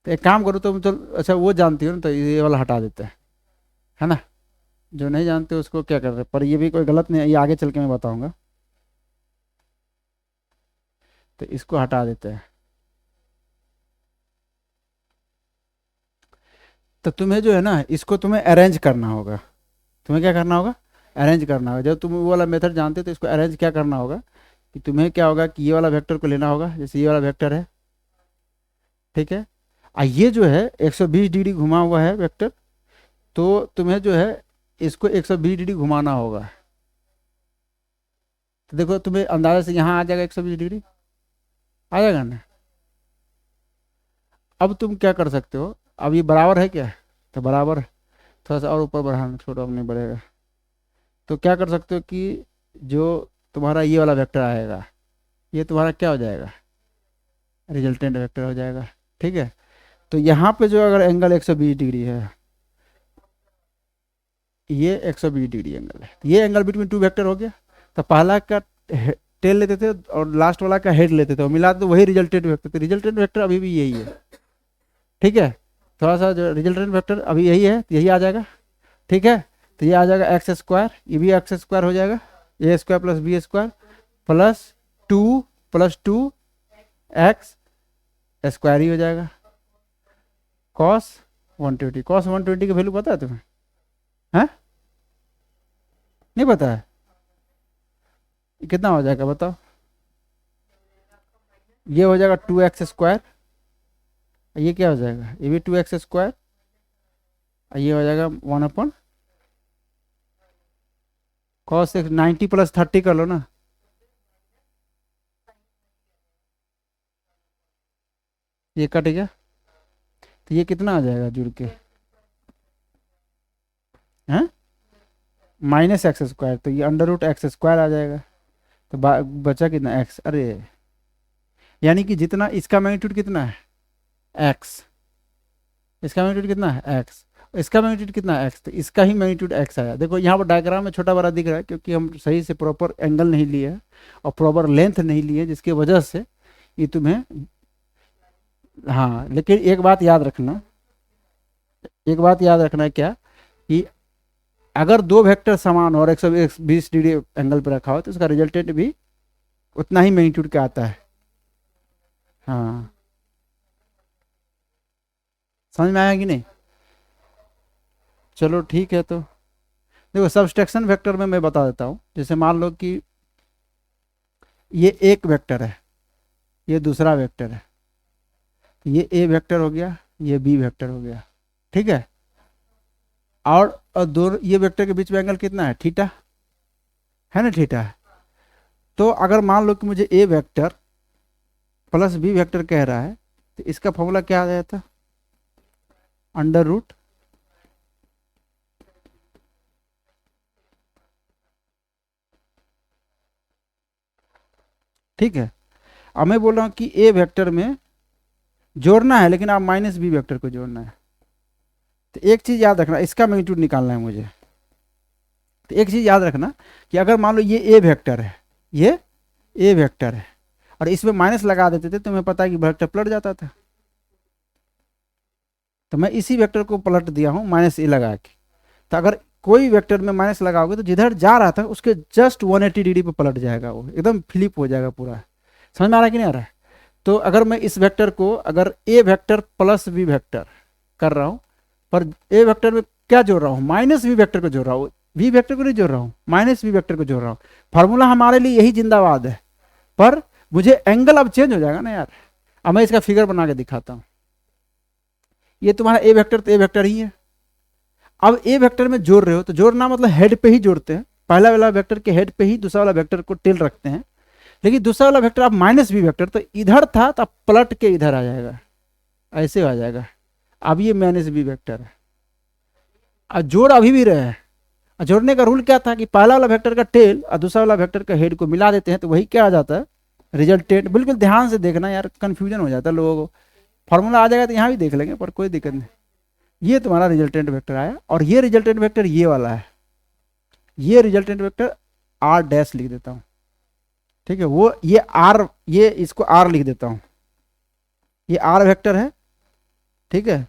तो एक काम करो तुम, चलो अच्छा वो जानती हो ना, तो ये वाला हटा देते हैं, है ना, जो नहीं जानते उसको क्या कर रहे, पर ये भी कोई गलत नहीं है, ये आगे चल के मैं बताऊंगा, तो इसको हटा देते हैं। तो तुम्हें जो है ना इसको तुम्हें अरेंज करना होगा, तुम्हें क्या करना होगा, अरेंज करना होगा। जब तुम वो वाला मेथड जानते हो तो इसको अरेंज क्या करना होगा, कि तुम्हें क्या होगा कि ये वाला वेक्टर को लेना होगा, जैसे ये वाला वेक्टर है, ठीक है, ये जो है 120 डिग्री घुमा हुआ है वेक्टर, तो तुम्हें जो है इसको 120 डिग्री घुमाना होगा। तो देखो तुम्हें अंदाजा से यहाँ आ जाएगा 120 डिग्री, आ जाएगा ना। अब तुम क्या कर सकते हो, अब ये बराबर है क्या, तो बराबर, थोड़ा सा और ऊपर बढ़ाना, छोटा अब नहीं बढ़ेगा, तो क्या कर सकते हो कि जो तुम्हारा ये वाला वेक्टर आएगा, ये तुम्हारा क्या हो जाएगा, रिजल्टेंट वेक्टर हो जाएगा, ठीक है। तो यहाँ पे जो अगर एंगल 120 डिग्री है, ये 120 डिग्री एंगल है, ये एंगल बिटवीन टू वेक्टर हो गया। तो पहला का टेल लेते थे और लास्ट वाला का हेड लेते थे और मिला तो वही रिजल्टेंट वेक्टर। तो रिजल्टेंट वेक्टर अभी भी यही है, ठीक है। थोड़ा सा जो रिजल्टेंट वेक्टर अभी यही है, यही आ जाएगा, ठीक है। तो ये आ जाएगा एक्स स्क्वायर, ये भी एक्स स्क्वायर हो जाएगा, a square plus b square plus two x square ही हो जाएगा कॉस 120। कॉस 120 की वैल्यू पता है तुम्हें? हैं? नहीं पता है? कितना हो जाएगा बताओ? ये हो जाएगा 2x स्क्वायर, ये क्या हो जाएगा? ये भी 2x स्क्वायर, ये हो जाएगा 1 अपॉन कॉस 90 प्लस 30 कर लो ना, ये कट गया। तो ये कितना आ जाएगा जुड़ के? हैं? माइनस एक्स स्क्वायर, तो ये अंडर रूट एक्स स्क्वायर आ जाएगा। तो बचा कितना? एक्स। अरे यानी कि जितना इसका मैग्नीट्यूड कितना है? एक्स। इसका मैग्नीट्यूड कितना है? एक्स। इसका मैग्नीट्यूड कितना है? एक्स। तो इसका ही मैग्नीट्यूड एक्स आया। देखो यहाँ पर डायग्राम में छोटा बड़ा दिख रहा है क्योंकि हम सही से प्रॉपर एंगल नहीं लिए हैं और प्रॉपर लेंथ नहीं लिए, जिसकी वजह से ये तुम्हें, हाँ। लेकिन एक बात याद रखना, एक बात याद रखना है क्या, कि अगर दो वेक्टर समान हो और 120 डिग्री एंगल पर रखा हो तो उसका रिजल्टेंट भी उतना ही मैग्नीट्यूड का आता है। हाँ, समझ में आया कि नहीं? चलो ठीक है। तो देखो सबट्रैक्शन वेक्टर में मैं बता देता हूँ। जैसे मान लो कि ये एक वेक्टर है, ये दूसरा वेक्टर है, ये ए वेक्टर हो गया, ये बी वेक्टर हो गया, ठीक है। और दोनों ये वेक्टर के बीच में एंगल कितना है? थीटा है ना, थीटा है। तो अगर मान लो कि मुझे ए वेक्टर प्लस बी वेक्टर कह रहा है तो इसका फॉर्मूला क्या आ जाता? अंडर रूट ठीक है। अब मैं बोल रहा हूँ कि ए वेक्टर में जोड़ना है, लेकिन आप माइनस बी वेक्टर को जोड़ना है। तो एक चीज़ याद रखना, इसका मैग्नीट्यूड निकालना है मुझे। तो एक चीज़ याद रखना कि अगर मान लो ये ए वेक्टर है, ये ए वेक्टर है और इसमें माइनस लगा देते थे तो हमें पता है कि वेक्टर पलट जाता था। तो मैं इसी वेक्टर को पलट दिया हूँ माइनस ए लगा के। तो अगर कोई वेक्टर में माइनस लगाओगे तो जिधर जा रहा था उसके जस्ट 180 डिग्री पे पलट जाएगा, वो एकदम फ्लिप हो जाएगा पूरा। समझ में आ रहा है कि नहीं आ रहा है? तो अगर मैं इस वेक्टर को अगर ए वेक्टर प्लस बी वेक्टर कर रहा हूँ, पर ए वेक्टर में क्या जोड़ रहा हूँ? माइनस बी वेक्टर को जोड़ रहा हूँ, बी वेक्टर को नहीं जोड़ रहा हूँ, माइनस बी वेक्टर को जोड़ रहा हूँ। फार्मूला हमारे लिए यही जिंदाबाद है, पर मुझे एंगल अब चेंज हो जाएगा ना यार। अब मैं इसका फिगर बना के दिखाता हूँ। ये तुम्हारा ए वेक्टर तो ए वेक्टर ही है। अब ए वेक्टर में जोड़ रहे हो तो जोड़ना मतलब हेड पे ही जोड़ते हैं, पहला वाला वेक्टर के हेड पे ही दूसरा वाला वेक्टर को टेल रखते हैं। लेकिन दूसरा वाला वेक्टर आप माइनस बी वेक्टर, तो इधर था तो आप पलट के इधर आ जाएगा, ऐसे आ जाएगा। अब ये माइनस बी वेक्टर है, और जोड़ अभी भी रहे हैं। जोड़ने का रूल क्या था कि पहला वाला वेक्टर का टेल और दूसरा वाला वेक्टर का हेड को मिला देते हैं तो वही क्या आ जाता है? रिजल्टेंट। बिल्कुल ध्यान से देखना यार, कंफ्यूजन हो जाता है लोगों को। फॉर्मूला आ जाएगा तो यहाँ भी देख लेंगे, पर कोई दिक्कत नहीं। ये तुम्हारा रिजल्टेंट वेक्टर आया, और ये रिजल्टेंट वेक्टर ये वाला है, ये रिजल्टेंट वेक्टर आर डैश लिख देता हूँ, ठीक है। वो ये आर, ये इसको आर लिख देता हूँ, ये आर वेक्टर है, ठीक है।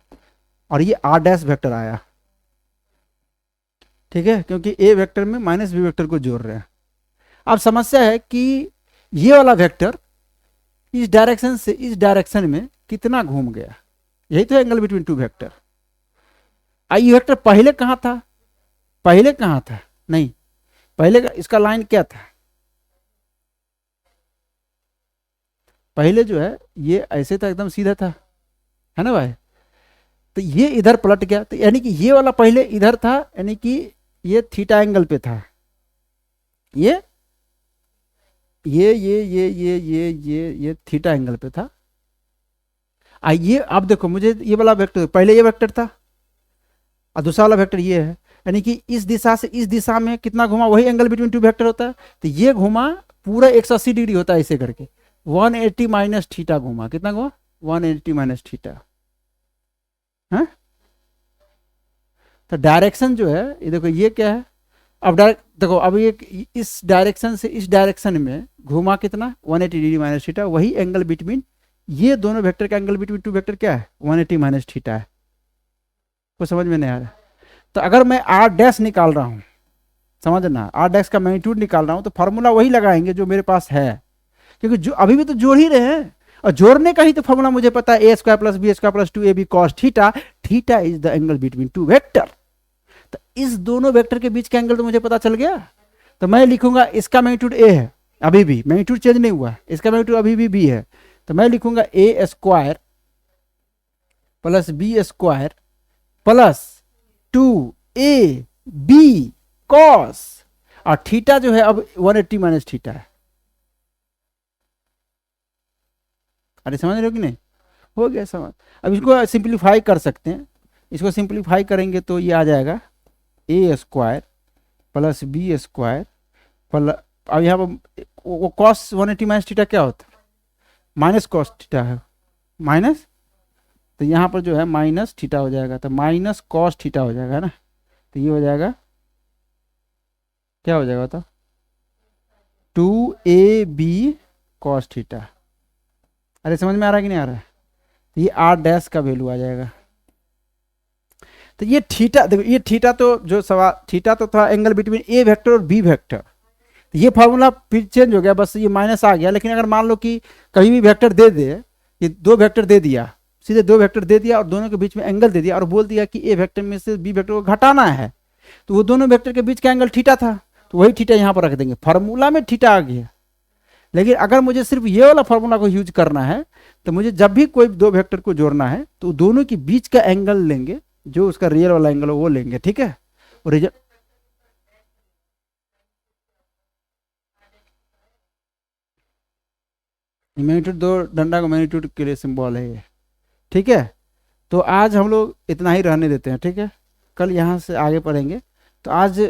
और ये आर डैश वेक्टर आया, ठीक है, क्योंकि ए वेक्टर में माइनस बी वेक्टर को जोड़ रहे हैं। अब समस्या है कि ये वाला वेक्टर इस डायरेक्शन से इस डायरेक्शन में कितना घूम गया, यही तो एंगल बिटवीन टू वेक्टर। आई वेक्टर पहले कहाँ था? पहले कहाँ था? नहीं, पहले का इसका लाइन क्या था? पहले जो है ये ऐसे था, एकदम सीधा था, है ना भाई। तो ये इधर पलट गया, तो यानी कि ये वाला पहले इधर था, यानी कि ये थीटा एंगल पे था। ये थीटा एंगल पे था। आइए अब देखो, मुझे ये वाला वेक्टर पहले ये वेक्टर था और दूसरा वाला वेक्टर ये है, यानी कि इस दिशा से इस दिशा में कितना घुमा, वही एंगल बिटवीन टू वेक्टर होता है। तो ये घुमा पूरा 180 डिग्री होता है, ऐसे करके 180 माइनस थीटा घुमा। कितना घुमा? 180 माइनस थीटा। है। तो डायरेक्शन जो है ये देखो ये क्या है, अब डायरेक्ट देखो अब ये इस डायरेक्शन से इस डायरेक्शन में घुमा कितना 180 डिग्री माइनस थीटा, वही एंगल बिटवीन ये दोनों वेक्टर का एंगल बिटवीन टू वेक्टर क्या है 180 माइनस थीटा है। कुछ समझ में नहीं आ रहा। तो अगर मैं आर डैश निकाल रहा हूँ, समझना आर डैश का मैग्नीट्यूड निकाल रहा हूँ, तो फॉर्मूला वही लगाएंगे जो मेरे पास है, क्योंकि जो अभी भी तो जोड़ ही रहे हैं, और जोड़ने का ही तो फॉर्मूला मुझे पता है, a square plus b square plus 2ab cos theta, theta is the angle between two vector. तो इस दोनों वेक्टर के बीच का एंगल तो मुझे पता चल गया। तो मैं लिखूंगा इसका मैग्नीट्यूड ए है, अभी भी मैग्नीट्यूड चेंज नहीं हुआ, इसका मैग्नीट्यूड अभी भी बी है, तो मैं लिखूंगा a square plus b square plus 2ab cos, और थीटा जो है अब 180 माइनस थीटा है। अरे समझ रहे हो कि नहीं, हो गया समझ। अब इसको सिंप्लीफाई कर सकते हैं, इसको सिंप्लीफाई करेंगे तो ये आ जाएगा a square plus b square plus, अब यहाँ पर वो कॉस 180 माइनस थीटा क्या होता है, माइनस कॉस थीटा है, माइनस, तो यहाँ पर जो है माइनस थीटा हो जाएगा, तो माइनस कॉस थीटा हो जाएगा ना, तो ये हो जाएगा क्या हो जाएगा तो 2ab cos थीटा। अरे समझ में आ रहा है कि नहीं आ रहा है, तो ये आर डैश का वैल्यू आ जाएगा। तो ये थीटा देखो, ये थीटा तो जो सवाल थीटा तो था एंगल बिटवीन ए वेक्टर और बी वेक्टर, तो ये फॉर्मूला फिर चेंज हो गया, बस ये माइनस आ गया। लेकिन अगर मान लो कि कहीं भी वेक्टर दे दे, ये दो वेक्टर दे दिया, सीधे दो वेक्टर दे दिया और दोनों के बीच में एंगल दे दिया और बोल दिया कि ए वेक्टर में से बी वेक्टर को घटाना है, तो वो दोनों वेक्टर के बीच का एंगल थीटा था, तो वही थीटा यहाँ पर रख देंगे, फार्मूला में थीटा आ गया। लेकिन अगर मुझे सिर्फ ये वाला फार्मूला को यूज करना है, तो मुझे जब भी कोई दो वेक्टर को जोड़ना है तो दोनों के बीच का एंगल लेंगे, जो उसका रियल वाला एंगल हो वो लेंगे, ठीक है। और मैग्नीट्यूड दो डंडा का मैग्नीट्यूड के लिए सिंबल है ये, ठीक है। तो आज हम लोग इतना ही रहने देते हैं, ठीक है, कल यहाँ से आगे पढ़ेंगे। तो आज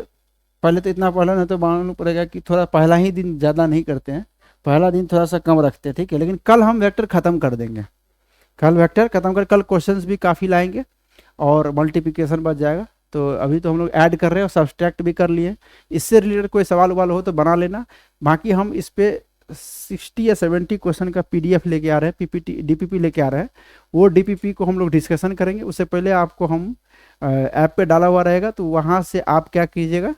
पहले तो इतना पढ़ना, नहीं तो मालूम पड़ेगा कि थोड़ा पहला ही दिन ज़्यादा नहीं करते हैं, पहला दिन थोड़ा सा कम रखते हैं, ठीक है। लेकिन कल हम वेक्टर ख़त्म कर देंगे, कल वेक्टर ख़त्म कर, कल क्वेश्चंस भी काफ़ी लाएंगे और मल्टीप्लिकेशन बच जाएगा। तो अभी तो हम लोग ऐड कर रहे हैं और सब्सट्रैक्ट भी कर लिए, इससे रिलेटेड कोई सवाल उवाल हो तो बना लेना। बाकी हम इस पर 60 या 70 क्वेश्चन का PDF लेके आ रहे हैं, PPT DPP लेके आ रहे हैं, वो DPP को हम लोग डिस्कशन करेंगे। उससे पहले आपको हम ऐप पे डाला हुआ रहेगा, तो वहाँ से आप क्या कीजिएगा,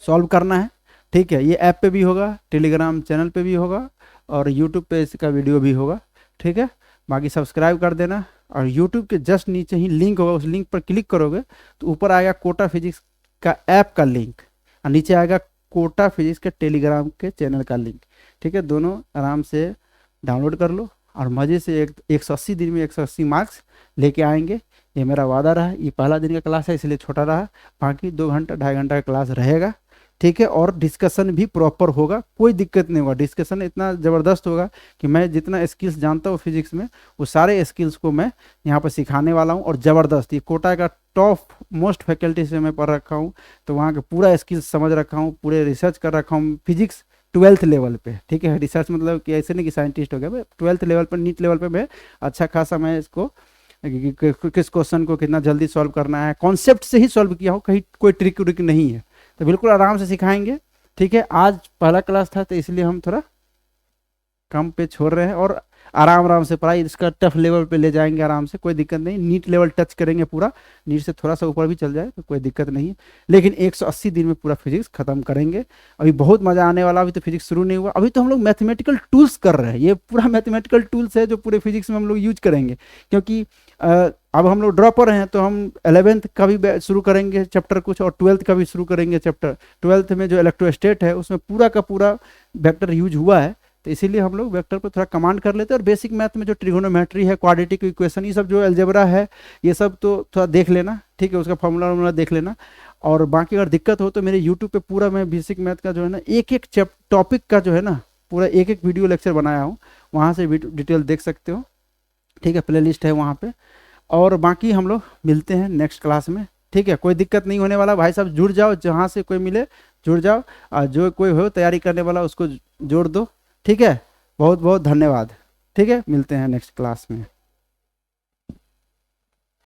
सॉल्व करना है, ठीक है। ये ऐप पे भी होगा, टेलीग्राम चैनल पे भी होगा और यूट्यूब पे इसका वीडियो भी होगा, ठीक है। बाकी सब्सक्राइब कर देना, और यूट्यूब के जस्ट नीचे ही लिंक होगा, उस लिंक पर क्लिक करोगे तो ऊपर आएगा कोटा फिजिक्स का ऐप का लिंक, और नीचे आएगा कोटा फिजिक्स के टेलीग्राम के चैनल का लिंक, ठीक है। दोनों आराम से डाउनलोड कर लो और मज़े से 180 दिन में 180 मार्क्स लेके आएंगे, ये मेरा वादा रहा। ये पहला दिन का क्लास है इसलिए छोटा रहा, बाकी 2 घंटा 2.5 घंटा का क्लास रहेगा, ठीक है। और डिस्कशन भी प्रॉपर होगा, कोई दिक्कत नहीं होगा, डिस्कशन इतना ज़बरदस्त होगा कि मैं जितना स्किल्स जानता हूँ फिजिक्स में, वो सारे स्किल्स को मैं यहाँ पर सिखाने वाला हूँ। और ज़बरदस्त, ये कोटा का टॉप मोस्ट फैकल्टी से मैं पढ़ रखा हूँ, तो वहाँ का पूरा स्किल्स समझ रखा हूँ, पूरे रिसर्च कर रखा हूँ फिजिक्स 12th लेवल पे, ठीक है। रिसर्च मतलब कि ऐसे नहीं कि साइंटिस्ट हो गया, 12th लेवल पर, नीट लेवल पे मैं अच्छा खासा मैं इसको किस क्वेश्चन को कितना जल्दी सॉल्व करना है, कॉन्सेप्ट से ही सॉल्व किया हो, कहीं कोई ट्रिक व्रिक नहीं है, तो बिल्कुल आराम से सिखाएंगे, ठीक है। आज पहला क्लास था तो इसलिए हम थोड़ा कम पे छोड़ रहे हैं, और आराम से पढ़ाई इसका टफ लेवल पे ले जाएंगे आराम से, कोई दिक्कत नहीं। नीट लेवल टच करेंगे पूरा, नीट से थोड़ा सा ऊपर भी चल जाए तो कोई दिक्कत नहीं है, लेकिन 180 दिन में पूरा फिजिक्स खत्म करेंगे। अभी बहुत मज़ा आने वाला, अभी तो फिजिक्स शुरू नहीं हुआ, अभी तो हम लोग मैथमेटिकल टूल्स कर रहे हैं, ये पूरा मैथमेटिकल टूल्स है जो पूरे फिजिक्स में हम लोग यूज करेंगे, क्योंकि अब हम लोग ड्रॉपर हैं, तो हम 11th का भी शुरू करेंगे चैप्टर कुछ, और 12th का भी शुरू करेंगे चैप्टर। 12th में जो इलेक्ट्रोस्टेट है उसमें पूरा का पूरा वेक्टर यूज हुआ है, तो इसीलिए हम लोग वेक्टर पर थोड़ा कमांड कर लेते हैं। और बेसिक मैथ में जो ट्रिगोनोमेट्री है, क्वाड्रेटिक इक्वेशन, ये सब जो अलजेब्रा है, ये सब तो थोड़ा देख लेना, ठीक है, उसका फॉर्मूला देख लेना। और बाकी अगर दिक्कत हो तो मेरे यूट्यूब पे पूरा मैं बेसिक मैथ का जो है ना, एक एक टॉपिक का जो है ना पूरा एक एक वीडियो लेक्चर बनाया हूँ, वहाँ से डिटेल देख सकते हो, ठीक है, प्ले लिस्ट है वहाँ पर। और बाकी हम लोग मिलते हैं नेक्स्ट क्लास में, ठीक है। कोई दिक्कत नहीं होने वाला, भाई साहब जुड़ जाओ, जहाँ से कोई मिले जुड़ जाओ, और जो कोई हो तैयारी करने वाला उसको जोड़ दो, ठीक है। बहुत बहुत धन्यवाद, ठीक है, मिलते हैं नेक्स्ट क्लास में।